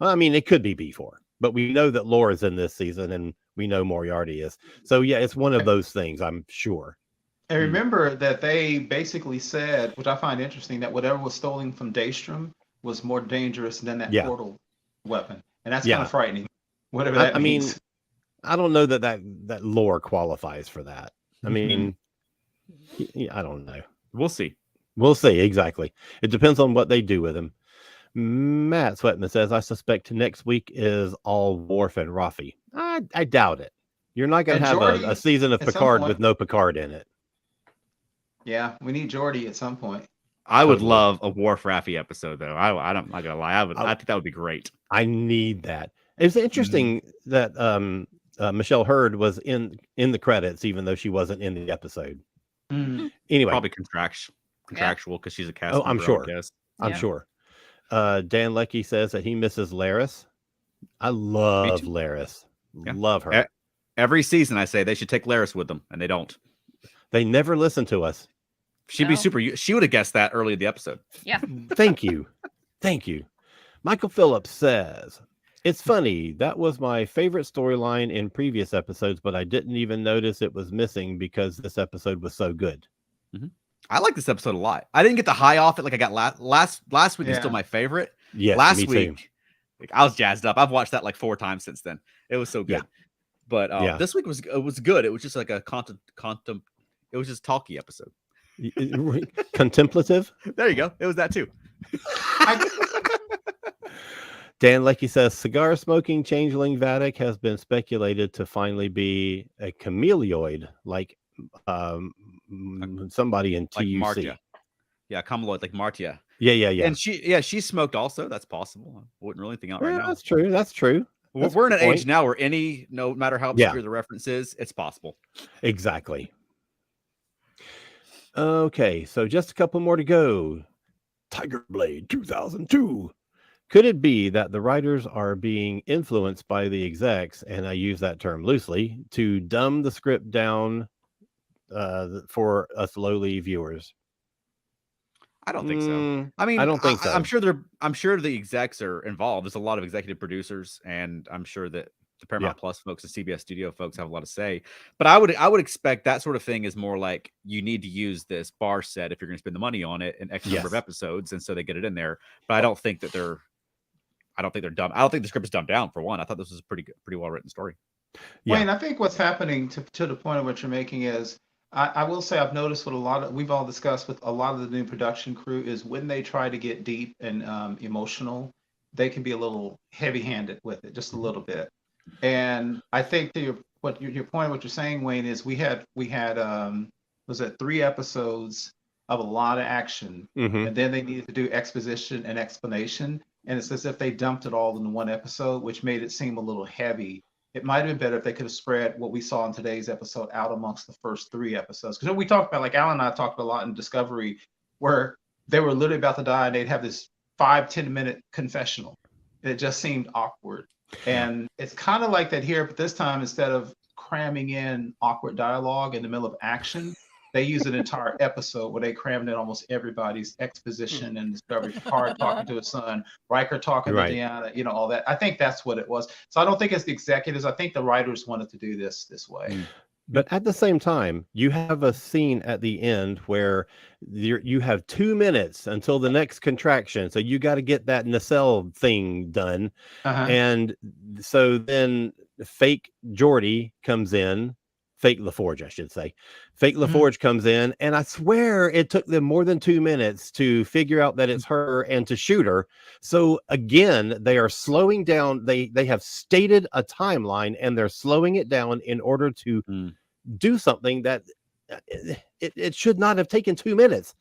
I mean, it could be B4, but we know that Lore is in this season, and we know Moriarty is. So, yeah, it's one of those things, I'm sure. And remember that they basically said, which I find interesting, that whatever was stolen from Daystrom was more dangerous than that portal weapon. And that's kind of frightening, whatever that means. I mean, I don't know that Lore qualifies for that. I mean, I don't know. We'll see. We'll see, exactly. It depends on what they do with him. Matt Sweatman says, I suspect next week is all Worf and Rafi. I doubt it. You're not going to have a season of Picard with no Picard in it. Yeah, we need Geordi at some point. I would love a Worf Raffi episode, though. I'm not gonna lie. I think that would be great. I need that. It's interesting that Michelle Hurd was in the credits, even though she wasn't in the episode. Anyway, probably contractual because she's a cast member. I'm sure. I guess. I'm sure. Dan Leckie says that he misses Laris. I love Laris. Yeah. Love her. Every season, I say they should take Laris with them, and they don't. They never listen to us. She'd be No. super. She would have guessed that early in the episode. Yeah. Thank you. Thank you. Michael Phillips says, it's funny. That was my favorite storyline in previous episodes, but I didn't even notice it was missing because this episode was so good. I like this episode a lot. I didn't get the high off it like I got last week. Is still Yeah. my favorite. Yes, Last me too. week, I was jazzed up. I've watched that like 4 times since then. It was so good. Yeah. But Yeah. this week was good. It was just like a it was just talky episode. Contemplative. There you go. It was that too. Dan Leckie says, cigar smoking changeling Vatic has been speculated to finally be a chameleoid, like somebody in Like TUC. Martia. Yeah, Kamaloid, like Martia. Yeah. And she smoked also. That's possible. I wouldn't really think out right now. That's true. That's true. That's We're in a an good age point. now where no matter how Yeah. obscure the reference is, it's possible. Exactly. Okay, so just a couple more to go. Tiger Blade 2002. Could it be that the writers are being influenced by the execs, and I use that term loosely, to dumb the script down for us lowly viewers? I don't think so. I mean, I don't think so. I'm sure the execs are involved. There's a lot of executive producers, and I'm sure that the Paramount Plus folks, the CBS Studio folks, have a lot to say. But I would expect that sort of thing is more like you need to use this bar set if you're going to spend the money on it in X number of episodes, and so they get it in there. But I don't think they're dumb. I don't think the script is dumbed down. For one, I thought this was a pretty well written story. Yeah. Wayne, I think what's happening to the point of what you're making is, I will say I've noticed what we've all discussed with a lot of the new production crew is when they try to get deep and emotional, they can be a little heavy-handed with it, just a little bit. And I think to your point, what you're saying, Wayne, is we had was it 3 episodes of a lot of action, and then they needed to do exposition and explanation, and it's as if they dumped it all in one episode, which made it seem a little heavy. It might have been better if they could have spread what we saw in today's episode out amongst the first 3 episodes. Because we talked about, like Alan and I talked about a lot in Discovery, where they were literally about to die and they'd have this 5-10 minute confessional. It just seemed awkward. And it's kind of like that here, but this time instead of cramming in awkward dialogue in the middle of action, they use an entire episode where they crammed in almost everybody's exposition and Discovery. Picard talking to his son, Riker talking to Deanna, all that. I think that's what it was. So I don't think it's the executives. I think the writers wanted to do this way. But at the same time, you have a scene at the end where you have 2 minutes until the next contraction. So you got to get that nacelle thing done. And so then fake Geordi comes in. Fake LaForge, I should say. Fake LaForge comes in, and I swear it took them more than 2 minutes to figure out that it's her and to shoot her. So again, they are slowing down. They have stated a timeline, and they're slowing it down in order to do something that it should not have taken 2 minutes.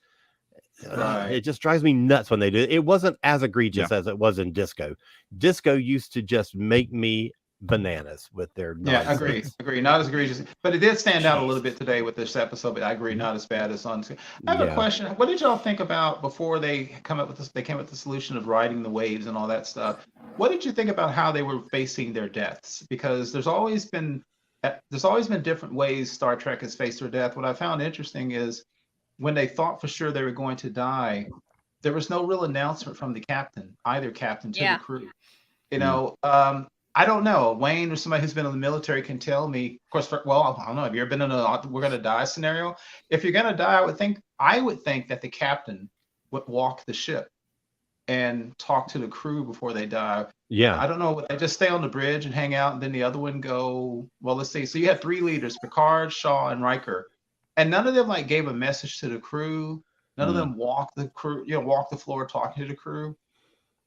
It just drives me nuts when they do it. It wasn't as egregious as it was in Disco. Disco used to just make me bananas with their nonsense. Agree. Not as egregious, but it did stand out a little bit today with this episode. But I agree, not as bad as on. I have a question. What did y'all think about before they came up with this? They came up with the solution of riding the waves and all that stuff. What did you think about how they were facing their deaths? Because there's always been different ways Star Trek has faced their death. What I found interesting is when they thought for sure they were going to die, there was no real announcement from either captain to the crew. I don't know. Wayne or somebody who's been in the military can tell me. Of course, I don't know. Have you ever been in a "we're going to die" scenario? If you're going to die, I would think that the captain would walk the ship and talk to the crew before they die. Yeah. I don't know. Would they just stay on the bridge and hang out, and then the other one go? Well, let's see. So you had 3 leaders: Picard, Shaw, and Riker, and none of them gave a message to the crew. None of them walked the crew. Walk the floor talking to the crew.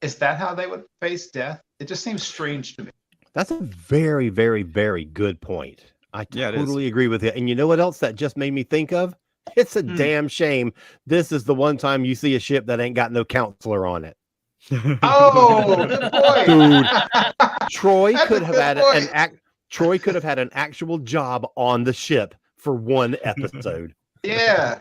Is that how they would face death? It just seems strange to me. That's a very, very, very good point. I totally agree with it. And you know what else that just made me think of? It's a damn shame. This is the one time you see a ship that ain't got no counselor on it. Oh, good point. Dude, Troy could have had an actual job on the ship for 1 episode. Yeah,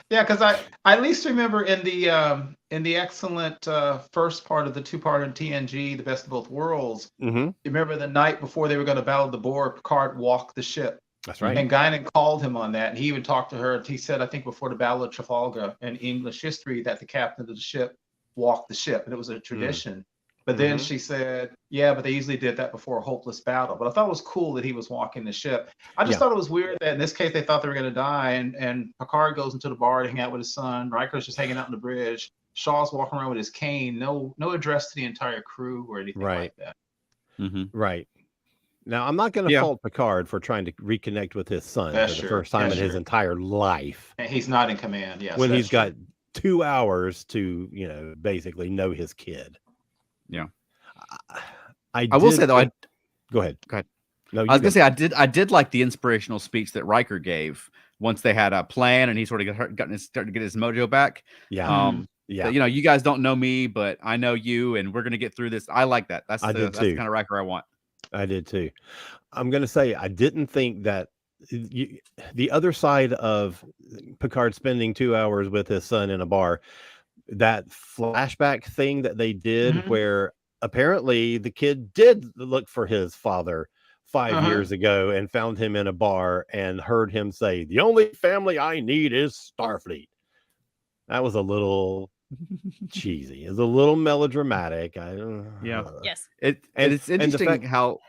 because I at least remember in the in the excellent first part of the two-part in TNG, The Best of Both Worlds, Mm-hmm. you remember the night before they were going to battle the Borg, Picard walked the ship. That's right. And Guinan called him on that. And he even talked to her. He said, I think before the Battle of Trafalgar in English history, that the captain of the ship walked the ship. And it was a tradition. But then she said, yeah, but they usually did that before a hopeless battle. But I thought it was cool that he was walking the ship. I just thought it was weird that in this case, they thought they were going to die. And Picard goes into the bar to hang out with his son. Riker's just hanging out on the bridge. Shaw's walking around with his cane. No address to the entire crew or anything like that. Right. Now, I'm not going to fault Picard for trying to reconnect with his son for the first time in his entire life. And he's not in command, yes. When he's got 2 hours to, basically know his kid. Yeah. I will say, though, Go ahead. No, I was going to say, I did like the inspirational speech that Riker gave once they had a plan and he sort of started to get his mojo back. Yeah. That, you guys don't know me, but I know you, and we're going to get through this. I like that. That's the kind of Riker I want. I did too. I'm going to say I didn't think that the other side of Picard spending 2 hours with his son in a bar, that flashback thing that they did where apparently the kid did look for his father 5 years ago and found him in a bar and heard him say, the only family I need is Starfleet. That was a little cheesy. It's a little melodramatic. Yes. It's interesting how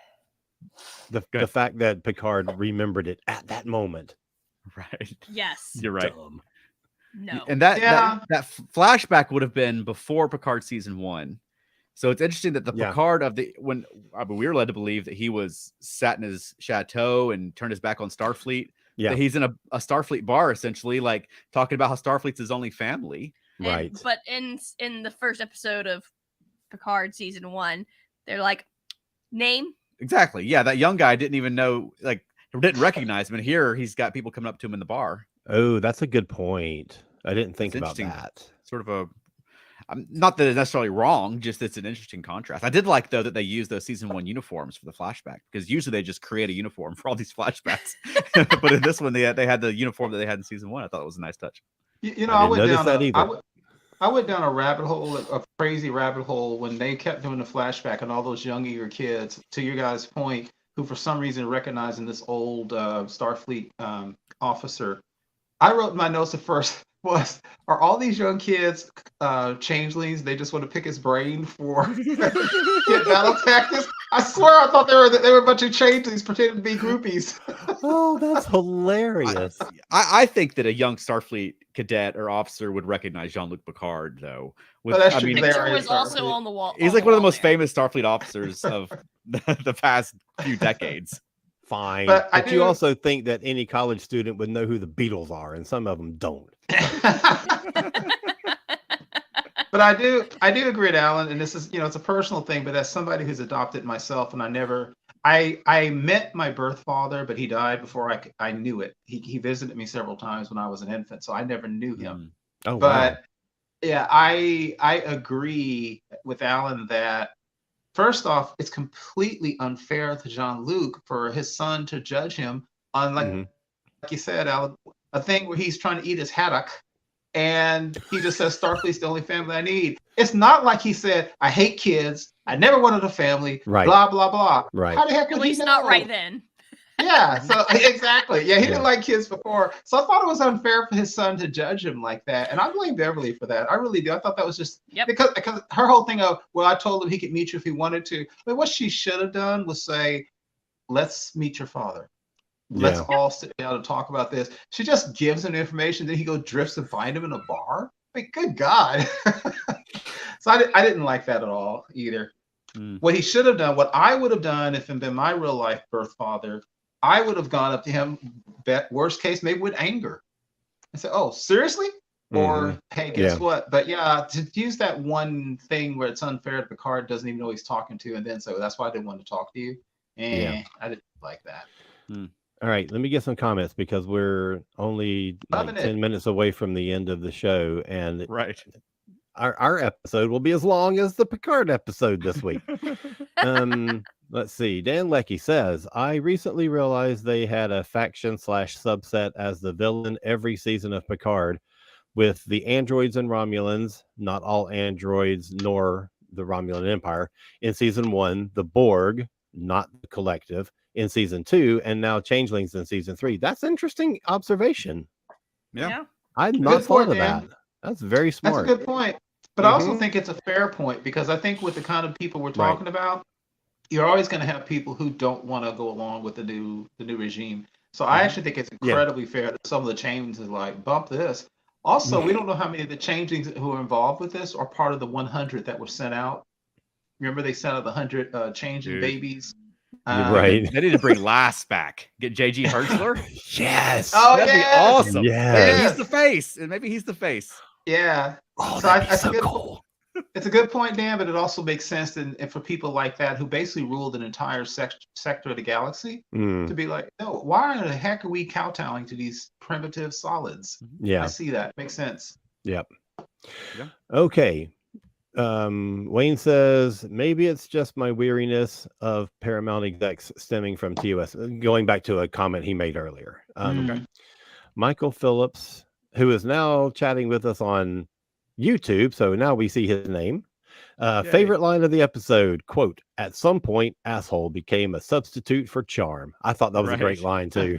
the fact that Picard remembered it at that moment. Right. Yes. You're right. Dumb. No. And that flashback would have been before Picard season 1. So it's interesting that the Picard of we were led to believe that he was sat in his chateau and turned his back on Starfleet. Yeah. That he's in a Starfleet bar, essentially, like talking about how Starfleet's his only family. Right. But in the first episode of Picard season 1, they're like, name? Exactly. Yeah, that young guy didn't even know, didn't recognize him. And here he's got people coming up to him in the bar. Oh, that's a good point. I didn't think about that. Sort of not that it's necessarily wrong, just it's an interesting contrast. I did like, though, that they used those season 1 uniforms for the flashback, because usually they just create a uniform for all these flashbacks. But in this one, they had the uniform that they had in season 1. I thought it was a nice touch. I went down a rabbit hole, a crazy rabbit hole, when they kept doing the flashback and all those young, eager kids, to your guys' point, who for some reason recognizing this old Starfleet officer. I wrote in my notes at first are all these young kids changelings? They just want to pick his brain for battle tactics? I swear I thought they were a bunch of changelings pretending to be groupies. Oh, that's hilarious. I think that a young Starfleet cadet or officer would recognize Jean-Luc Picard, though. Picture was also on the wall. He's like one of the most famous Starfleet officers of the past few decades. Fine. But you also think that any college student would know who the Beatles are, and some of them don't. But I do agree with Alan, and this is, it's a personal thing, but as somebody who's adopted myself, and I met my birth father, but he died before I knew it. He visited me several times when I was an infant, so I never knew him. Oh, but wow. Yeah, I agree with Alan that first off, it's completely unfair to Jean-Luc for his son to judge him on, like you said, Alan, a thing where he's trying to eat his haddock and he just says Starfleet's the only family I need. It's not like he said, I hate kids, I never wanted a family, blah, blah, blah. Right. How the heck At least not right then. Yeah, so exactly. Yeah, he didn't like kids before. So I thought it was unfair for his son to judge him like that. And I blame Beverly for that. I really do. I thought that was just because her whole thing of, well, I told him he could meet you if he wanted to. But what she should have done was say, let's meet your father. Let's all sit down and talk about this. She just gives him the information, then he goes drifts and find him in a bar. Like, good God. So I didn't like that at all either. What he should have done, what I would have done if it been my real life birth father, I would have gone up to him, worst case, maybe with anger, and said, oh, seriously? Or, hey, guess what? But yeah, to use that one thing where it's unfair that Picard doesn't even know who he's talking to, and then so that's why I didn't want to talk to you. I didn't like that. All right, let me get some comments because we're only like 10 minutes away from the end of the show. And our episode will be as long as the Picard episode this week. Let's see. Dan Leckie says, I recently realized they had a faction/subset as the villain every season of Picard. with the androids and Romulans, not all androids nor the Romulan Empire in season 1, the Borg, not the collective in season 2, and now changelings in season 3. That's interesting observation. Yeah. I'd Good not point, thought of Dan. that. That's very That's a smart. good point. But I also Mhm. think it's a fair point because I think with the kind of people we're Right. talking about, you're always going to have people who don't want to go along with the new regime. So I Mhm. actually think it's Yeah. incredibly fair that some of the changes is like bump this. Also, we don't know how many of the changelings who are involved with this are part of the 100 that were sent out. Remember they sent out the 100 changing Dude. babies. You're Um, right. They need to bring Lass back. Get JG Hertzler. Yes. Oh, That'd be yes! awesome. Yes. Maybe he's the face. And maybe he's the face. Yeah. Oh, So that'd be that's so a good, cool. it's a good point, Dan, but it also makes sense and for people like that who basically ruled an entire sector of the galaxy to be like, no, why the heck are we kowtowing to these primitive solids? Yeah. I see that. Makes sense. Yep. Yeah. Okay. Wayne says maybe it's just my weariness of Paramount execs stemming from TOS. Going back to a comment he made earlier. Mm. Michael Phillips, who is now chatting with us on YouTube, so now we see his name. Yay. Favorite line of the episode, quote, "At some point, asshole became a substitute for charm." I thought that was a great Right. line too.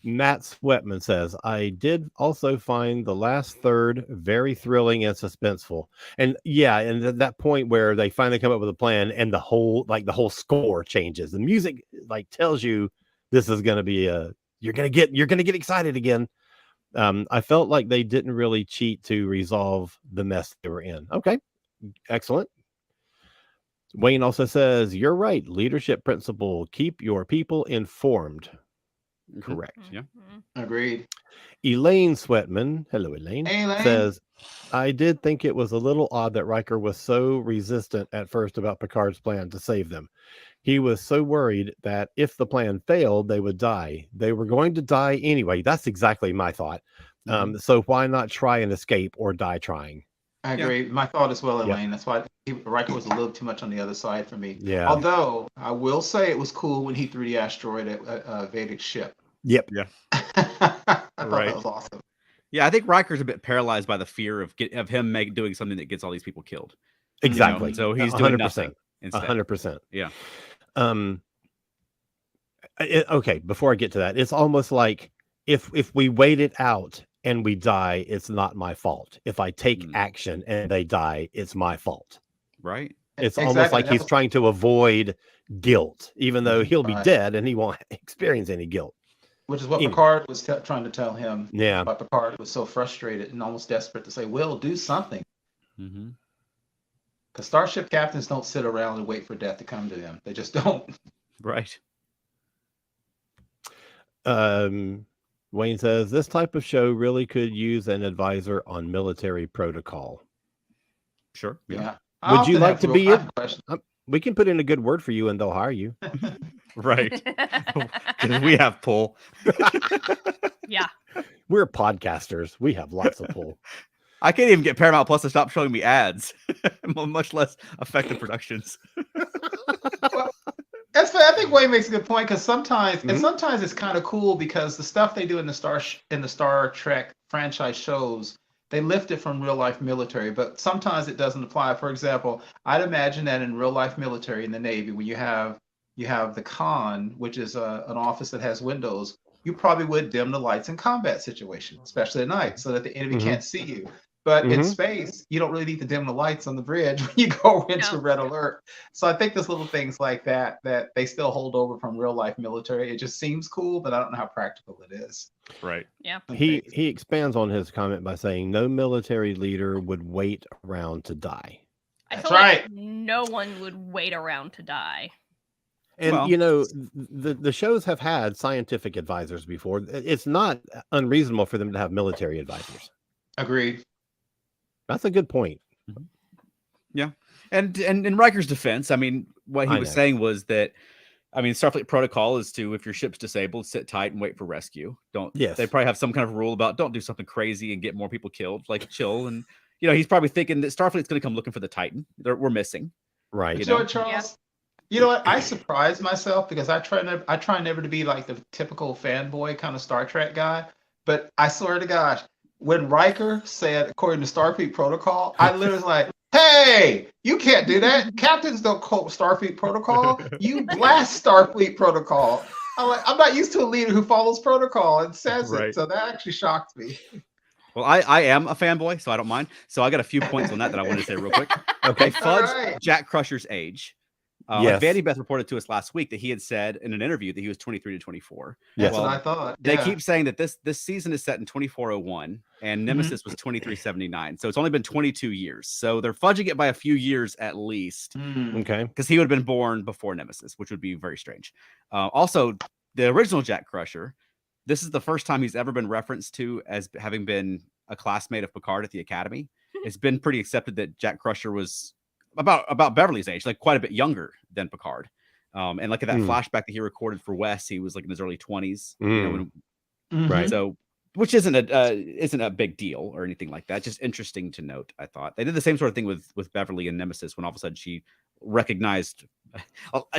Matt Sweatman says, I did also find the last third very thrilling and suspenseful. And yeah, and that point where they finally come up with a plan and the whole score changes. The music like tells you this is going to be you're going to get excited again. I felt like they didn't really cheat to resolve the mess they were in. Okay. Excellent. Wayne also says, you're right. Leadership principle, keep your people informed. Mhm. Correct. Yeah. Agreed. Elaine Sweatman, hello Elaine, Hey, Elaine. says, I did think it was a little odd that Riker was so resistant at first about Picard's plan to save them. He was so worried that if the plan failed, they would die. They were going to die anyway. That's exactly my thought. So why not try and escape or die trying? I agree. My thought as well, Yep. Elaine. That's why Riker was a little too much on the other side for me. Yeah. Although I will say it was cool when he threw the asteroid at Vedek's ship. Yep. I thought Right. that was awesome. Yeah, I think Riker's a bit paralyzed by the fear of him doing something that gets all these people killed. you know? Exactly. So he's doing 100%. nothing instead. 100%. Yeah. Okay, before I get to that, it's almost like if we wait it out and we die, it's not my fault. If I take action and they die, it's my fault. Right. It's almost like he's trying to avoid guilt, even though he'll be dead and he won't experience any guilt. Which is what Picard was trying to tell him. Yeah. But Picard was so frustrated and almost desperate to say, Will, do something. Mm-hmm. Because starship captains don't sit around and wait for death to come to them. They just don't. Right. Wayne says, this type of show really could use an advisor on military protocol. Sure. Yeah. Would you like to be it? Question. We can put in a good word for you and they'll hire you. Right. Because we have pull. Yeah. We're podcasters. We have lots of pull. I can't even get Paramount Plus to stop showing me ads, much less effective productions. Well, that's fair. I think Wayne makes a good point because sometimes, and sometimes it's kind of cool because the stuff they do in the Star Trek franchise shows, they lift it from real life military, but sometimes it doesn't apply. For example, I'd imagine that in real life military in the Navy, when you have the con, which is an office that has windows, you probably would dim the lights in combat situations, especially at night, so that the enemy can't see you. But in space, you don't really need to dim the lights on the bridge when you go into red alert. So I think there's little things like that they still hold over from real life military. It just seems cool, but I don't know how practical it is. Right. Yeah. He expands on his comment by saying no military leader would wait around to die. I That's feel right. like no one would wait around to die. And Well, you know, the shows have had scientific advisors before. It's not unreasonable for them to have military advisors. Agreed. That's a good point. Yeah. And in Riker's defense, I mean, what he was saying was that, I mean, Starfleet protocol is to, if your ship's disabled, sit tight and wait for rescue. They probably have some kind of rule about don't do something crazy and get more people killed, like chill. And, you know, he's probably thinking that Starfleet's going to come looking for the Titan. We're missing. Right. You know what, Charles? You know what? I surprised myself because I try never to be like the typical fanboy kind of Star Trek guy. But I swear to gosh, when Riker said, according to Starfleet protocol, I literally was like, hey, you can't do that. Captains don't quote Starfleet protocol. You blast Starfleet protocol. I'm not used to a leader who follows protocol and says Right. it. So that actually shocked me. Well, I am a fanboy, so I don't mind. So I got a few points on that I wanted to say real quick. Okay. They fudged Alright. Jack Crusher's age. Yes. Vanity Beth reported to us last week that he had said in an interview that he was 23 to 24. Yes. That's what I thought. They Yeah. keep saying that this season is set in 2401 and Nemesis was 2379. So it's only been 22 years. So they're fudging it by a few years at least Mm. Okay. because he would have been born before Nemesis, which would be very strange. Also, the original Jack Crusher, this is the first time he's ever been referenced to as having been a classmate of Picard at the Academy. It's been pretty accepted that Jack Crusher was about Beverly's age, like quite a bit younger than Picard. And like at that flashback that he recorded for Wes, he was like in his early 20s. You know, Mhm. Right. so which isn't a big deal or anything like that. Just interesting to note. I thought they did the same sort of thing with Beverly and Nemesis when all of a sudden she recognized,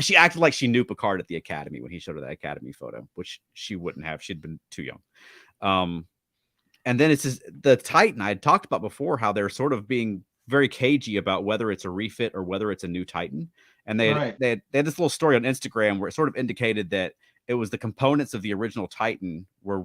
she acted like she knew Picard at the Academy when he showed her that Academy photo, which she wouldn't have. She'd been too young. And then it's just, the Titan I had talked about before, how they're sort of being very cagey about whether it's a refit or whether it's a new Titan. And they had this little story on Instagram where it sort of indicated that it was the components of the original Titan were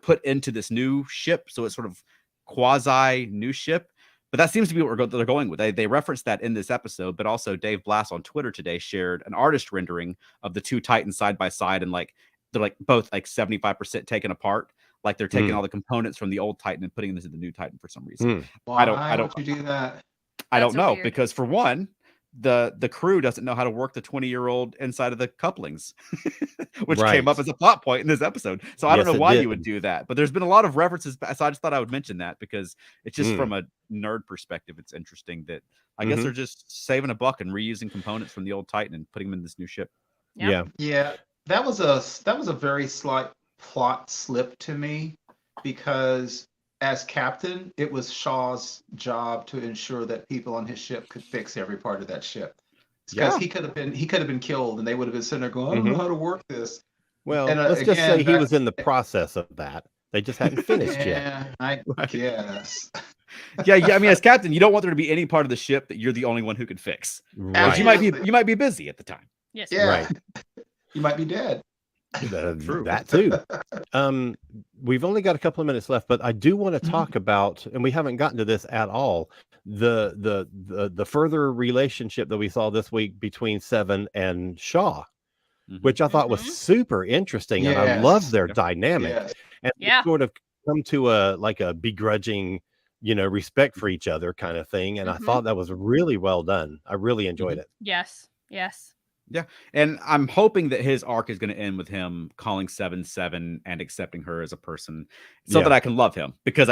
put into this new ship. So it's sort of quasi new ship. But that seems to be what they're going with. They referenced that in this episode, but also Dave Blass on Twitter today shared an artist rendering of the two Titans side by side, and like they're like both like 75% taken apart. Like they're taking all the components from the old Titan and putting them into the new Titan for some reason. Why I don't would you do that? I don't That's so know weird. because for one, the crew doesn't know how to work the 20-year-old inside of the couplings, which came up Right. as a plot point in this episode. So I don't Yes, know it why did. you would do that, but there's been a lot of references. So I just thought I would mention that because it's just Mm. from a nerd perspective, it's interesting that I guess Mhm. they're just saving a buck and reusing components from the old Titan and putting them in this new ship. Yep. Yeah. Yeah, that was a very slight plot slip to me because as captain, it was Shaw's job to ensure that people on his ship could fix every part of that ship. Because Yeah. he could have been killed, and they would have been sitting there going, "I don't know how to work this." Well, And let's just say again, he was in the process of that. They just hadn't finished yet. yeah, I guess. Yeah. I mean, as captain, you don't want there to be any part of the ship that you're the only one who can fix. 'Cause Right. Absolutely. you might be busy at the time. Yes. Yeah, Right. you might be dead. True. That too. We've only got a couple of minutes left, but I do want to talk about, and we haven't gotten to this at all, the further relationship that we saw this week between Seven and Shaw, Mhm. which I thought was Mhm. super interesting, and I love their Yep. dynamic. Yes. And they Yeah. sort of come to a begrudging, respect for each other kind of thing. And I Mhm. thought that was really well done. I really enjoyed it. Yes. Yes. And I'm hoping that his arc is going to end with him calling 7 and accepting her as a person so Yeah. that I can love him, because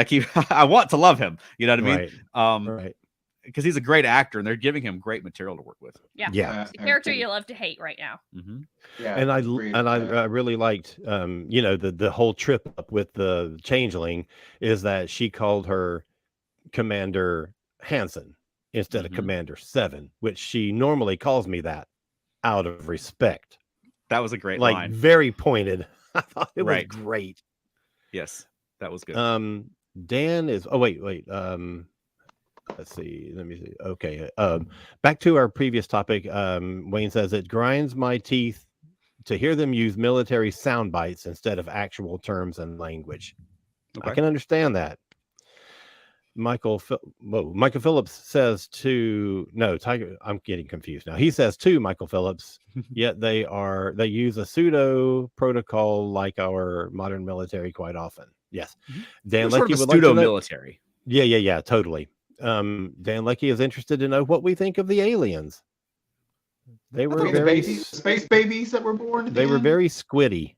I want to love him. You know what I mean? Right. Right. Because he's a great actor and they're giving him great material to work with. Yeah. Yeah. It's a character you love to hate right now. Mhm. Yeah, And I agree with that. really liked the whole trip up with the changeling is that she called her Commander Hansen instead of Mhm. Commander Seven, which she normally calls me that out of respect. That was a great Like line. very pointed. I thought it Right. was great. Yes, that was good. Dan is wait. Let's see. Let me see. Okay. Back to our previous topic. Wayne says it grinds my teeth to hear them use military sound bites instead of actual terms and language. I Okay. can understand that. Michael Phillips says Tiger. I'm getting confused now. He says to Michael Phillips, yet they use a pseudo protocol like our modern military quite often. Yes. Dan We're sort Leckie of a would like to pseudo know. military. Yeah, totally. Dan Leckie is interested to know what we think of the aliens. They I were think the very babies, space babies that were born. at the they were end. very squiddy.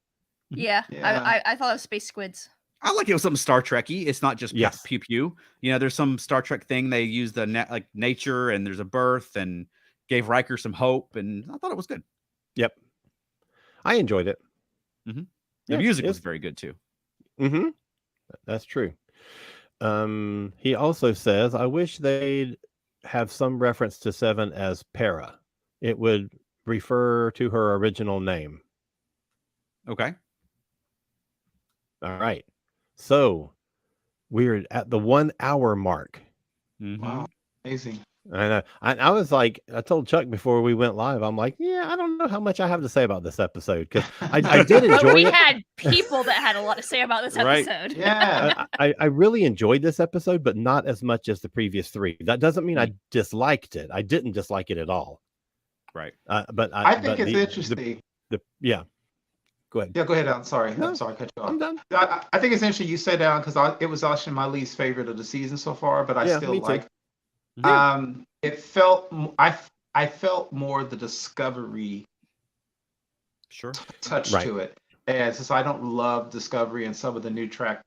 Yeah. Yeah. I thought it was space squids. I like it was something Star Trek-y. It's not just Yes. pew pew. There's some Star Trek thing. They use the like nature and there's a birth and gave Riker some hope, and I thought it was good. Yep. I enjoyed it. The Yes, music was yes. very good too. Mm-hmm. That's true. He also says, I wish they'd have some reference to Seven as Para. It would refer to her original name. Okay. All right. So we're at the 1 hour mark. Mhm. Wow, amazing. And I was like, I told Chuck before we went live, I'm like, yeah, I don't know how much I have to say about this episode because I did But enjoy we it. had people that had a lot to say about this Right. episode. Yeah. I really enjoyed this episode, but not as much as the previous 3. That doesn't mean I disliked it. I didn't dislike it at all. Right. But I think it's interesting. Yeah. Go ahead. Yeah, go ahead. I'm sorry. No, I'm sorry, I cut you off. I'm done. I think it's interesting you said down because it was actually my least favorite of the season so far, but I Yeah, still me too. like. Yeah. It felt I felt more the Discovery Sure. touch Right. to it, and since I don't love Discovery and some of the new track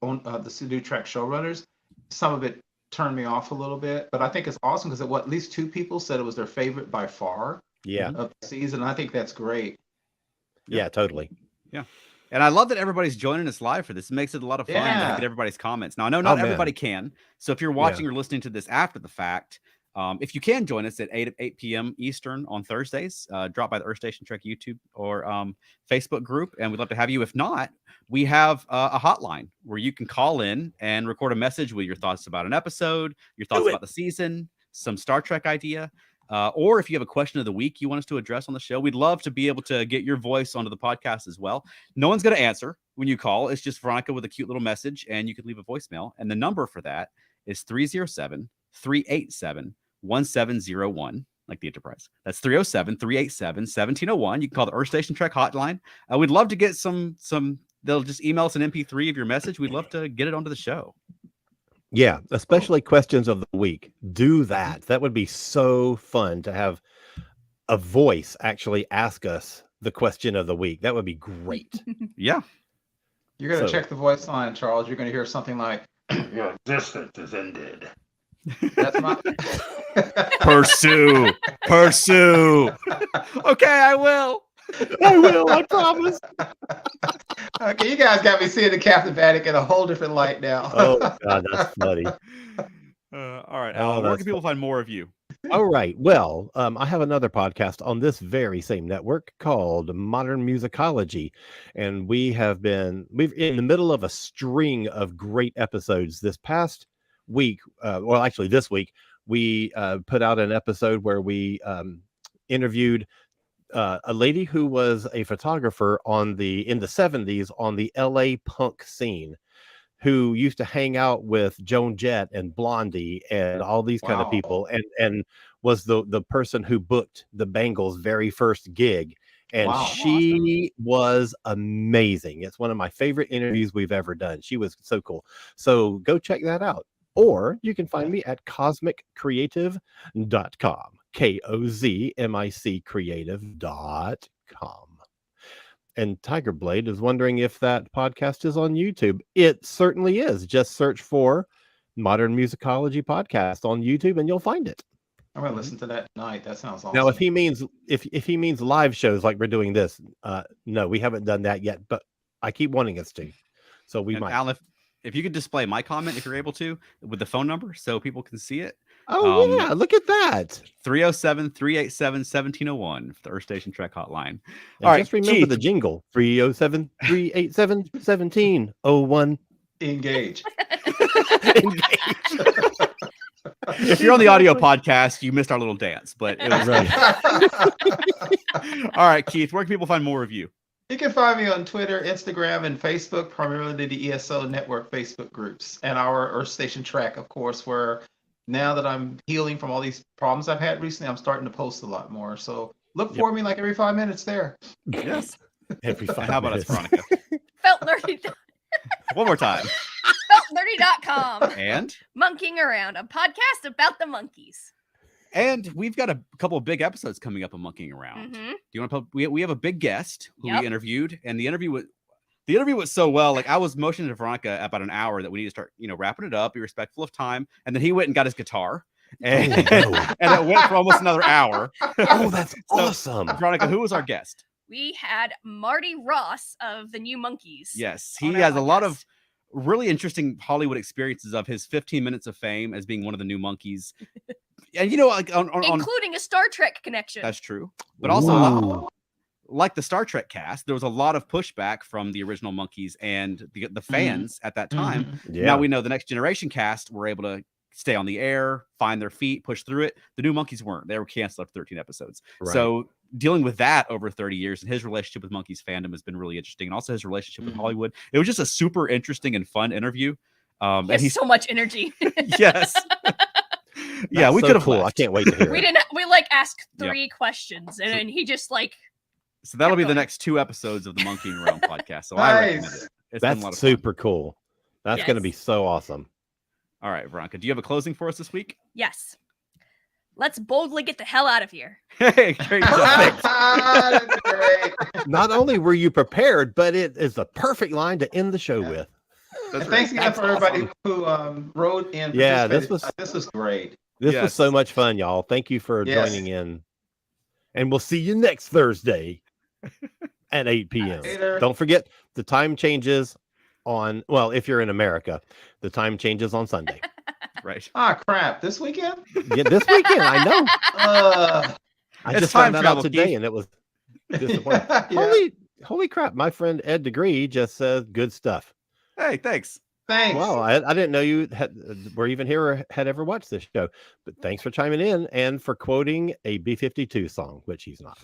showrunners, some of it turned me off a little bit. But I think it's awesome because at least 2 people said it was their favorite by far Yeah. of the season. I think that's great. Yeah, totally. And I love that everybody's joining us live for this. It makes it a lot of fun to Yeah. get everybody's comments. Now, I know not man. everybody can. So if you're watching or listening to this after the fact, if you can join us at 8 p.m. Eastern on Thursdays, drop by the Earth Station Trek YouTube or Facebook group, and we'd love to have you. If not, we have a hotline where you can call in and record a message with your thoughts about an episode, your thoughts about the season, some Star Trek idea. Or if you have a question of the week you want us to address on the show, we'd love to be able to get your voice onto the podcast as well. No one's going to answer when you call. It's just Veronica with a cute little message, and you could leave a voicemail. And the number for that is 307-387-1701, like the Enterprise. That's 307-387-1701. You can call the Earth Station Trek hotline. We'd love to get some. They'll just email us an MP3 of your message. We'd love to get it onto the show. Yeah, especially questions of the week. Do that. That would be so fun to have a voice actually ask us the question of the week. That would be great. Yeah. You're gonna So- check the voice line, Charles. You're gonna hear something like, "Your existence is ended." That's my. Pursue. Okay, I will. I will, I promise. Okay, you guys got me seeing the Captain Vatican in a whole different light now. Oh, God, that's funny. All right, Oh, Alan, where that's can people find more of you? All right. Well, I have another podcast on this very same network called Modern Musicology. And we've in the middle of a string of great episodes. This past week, well, actually this week, we put out an episode where we interviewed a lady who was a photographer in the 70s on the LA punk scene, who used to hang out with Joan Jett and Blondie and all these kind of Wow. people, and was the person who booked the Bangles' very first gig. And Wow. she was amazing. It's one of my favorite interviews we've ever done. She was so cool. So go check that out. Or you can find me at cosmiccreative.com. KOZMIC creative.com. And Tiger Blade is wondering if that podcast is on YouTube. It certainly is. Just search for Modern Musicology Podcast on YouTube and you'll find it. I'm gonna listen to that tonight. That sounds awesome. Now, if he means live shows like we're doing this, no, we haven't done that yet, but I keep wanting us to. So we And might. Alan, if you could display my comment, if you're able to, with the phone number so people can see it. Oh, yeah, look at that. 307-387-1701 for the Earth Station Trek hotline. And All right, just remember Keith. the jingle 307-387-1701. Engage. If you're on the audio podcast, you missed our little dance, but it was Right. All right, Keith, where can people find more of you? You can find me on Twitter, Instagram, and Facebook, primarily the ESO Network Facebook groups, and our Earth Station Track, of course, where now that I'm healing from all these problems I've had recently, I'm starting to post a lot more. So look for me like every 5 minutes there. Yes. Every 5 And how about us, minutes. Veronica? Feltnerdy, One more time. feltnerdy.com. And Monkeying Around, a podcast about the monkeys. we've got a couple of big episodes coming up on Monkeying Around. Mhm. Do you want to? We have a big guest who Yep. we interviewed, and the interview was so well. Like I was motioning to Veronica about an hour that we need to start, wrapping it up, be respectful of time, and then he went and got his guitar, and, Oh, no. and it went for almost another hour. Oh, that's So, awesome. Veronica, who was our guest? We had Marty Ross of the New Monkeys. Yes, he on our has a lot podcast. of really interesting Hollywood experiences of his 15 minutes of fame as being one of the New Monkeys, and like on including a Star Trek connection. that's true, but also like the Star Trek cast, there was a lot of pushback from the original Monkeys and the fans at that time. Mhm. Yeah. Now we know the Next Generation cast were able to stay on the air, find their feet, push through it. The new Monkeys weren't. They were canceled after 13 episodes. Right. So dealing with that over 30 years and his relationship with Monkeys fandom has been really interesting. And also his relationship with Mhm. Hollywood. It was just a super interesting and fun interview. He And has he's so much energy. yes. Yeah, That's we so could have cool. I left. can't wait to hear We it. didn't. We like asked Yep. 3 questions, and then he just like. So that'll be kept the going. next 2 episodes of the Monkeying Realm podcast. So I recommend Nice. it. It's been a lot That's of fun. super cool. That's going to be Yes. so awesome. All right, Veronica, do you have a closing for us this week? Yes. Let's boldly get the hell out of here. Hey, great job. That's great. Not only were you prepared, but it is the perfect line to end the show Yeah. with. That's And thanks again That's for everybody awesome. who wrote in. Yeah, this participated. was- This was great. This Yes. was so much fun, y'all. Thank you for Yes. joining in. And we'll see you next Thursday at 8 p.m. Later. Don't forget the time changes on, well, if you're in America, the time changes on Sunday. Right. Ah, crap! This weekend? Yeah, this weekend, I know. I It's just time found that travel, out today, Keith. and it was disappointing. Yeah. Holy crap! My friend Ed Degree just said good stuff. Hey, thanks. Thanks. Wow, I didn't know you were even here or had ever watched this show. But thanks for chiming in and for quoting a B-52 song, which he's not.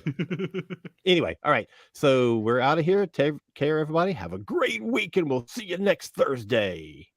Anyway, all right. So we're out of here. Take care, everybody. Have a great week, and we'll see you next Thursday.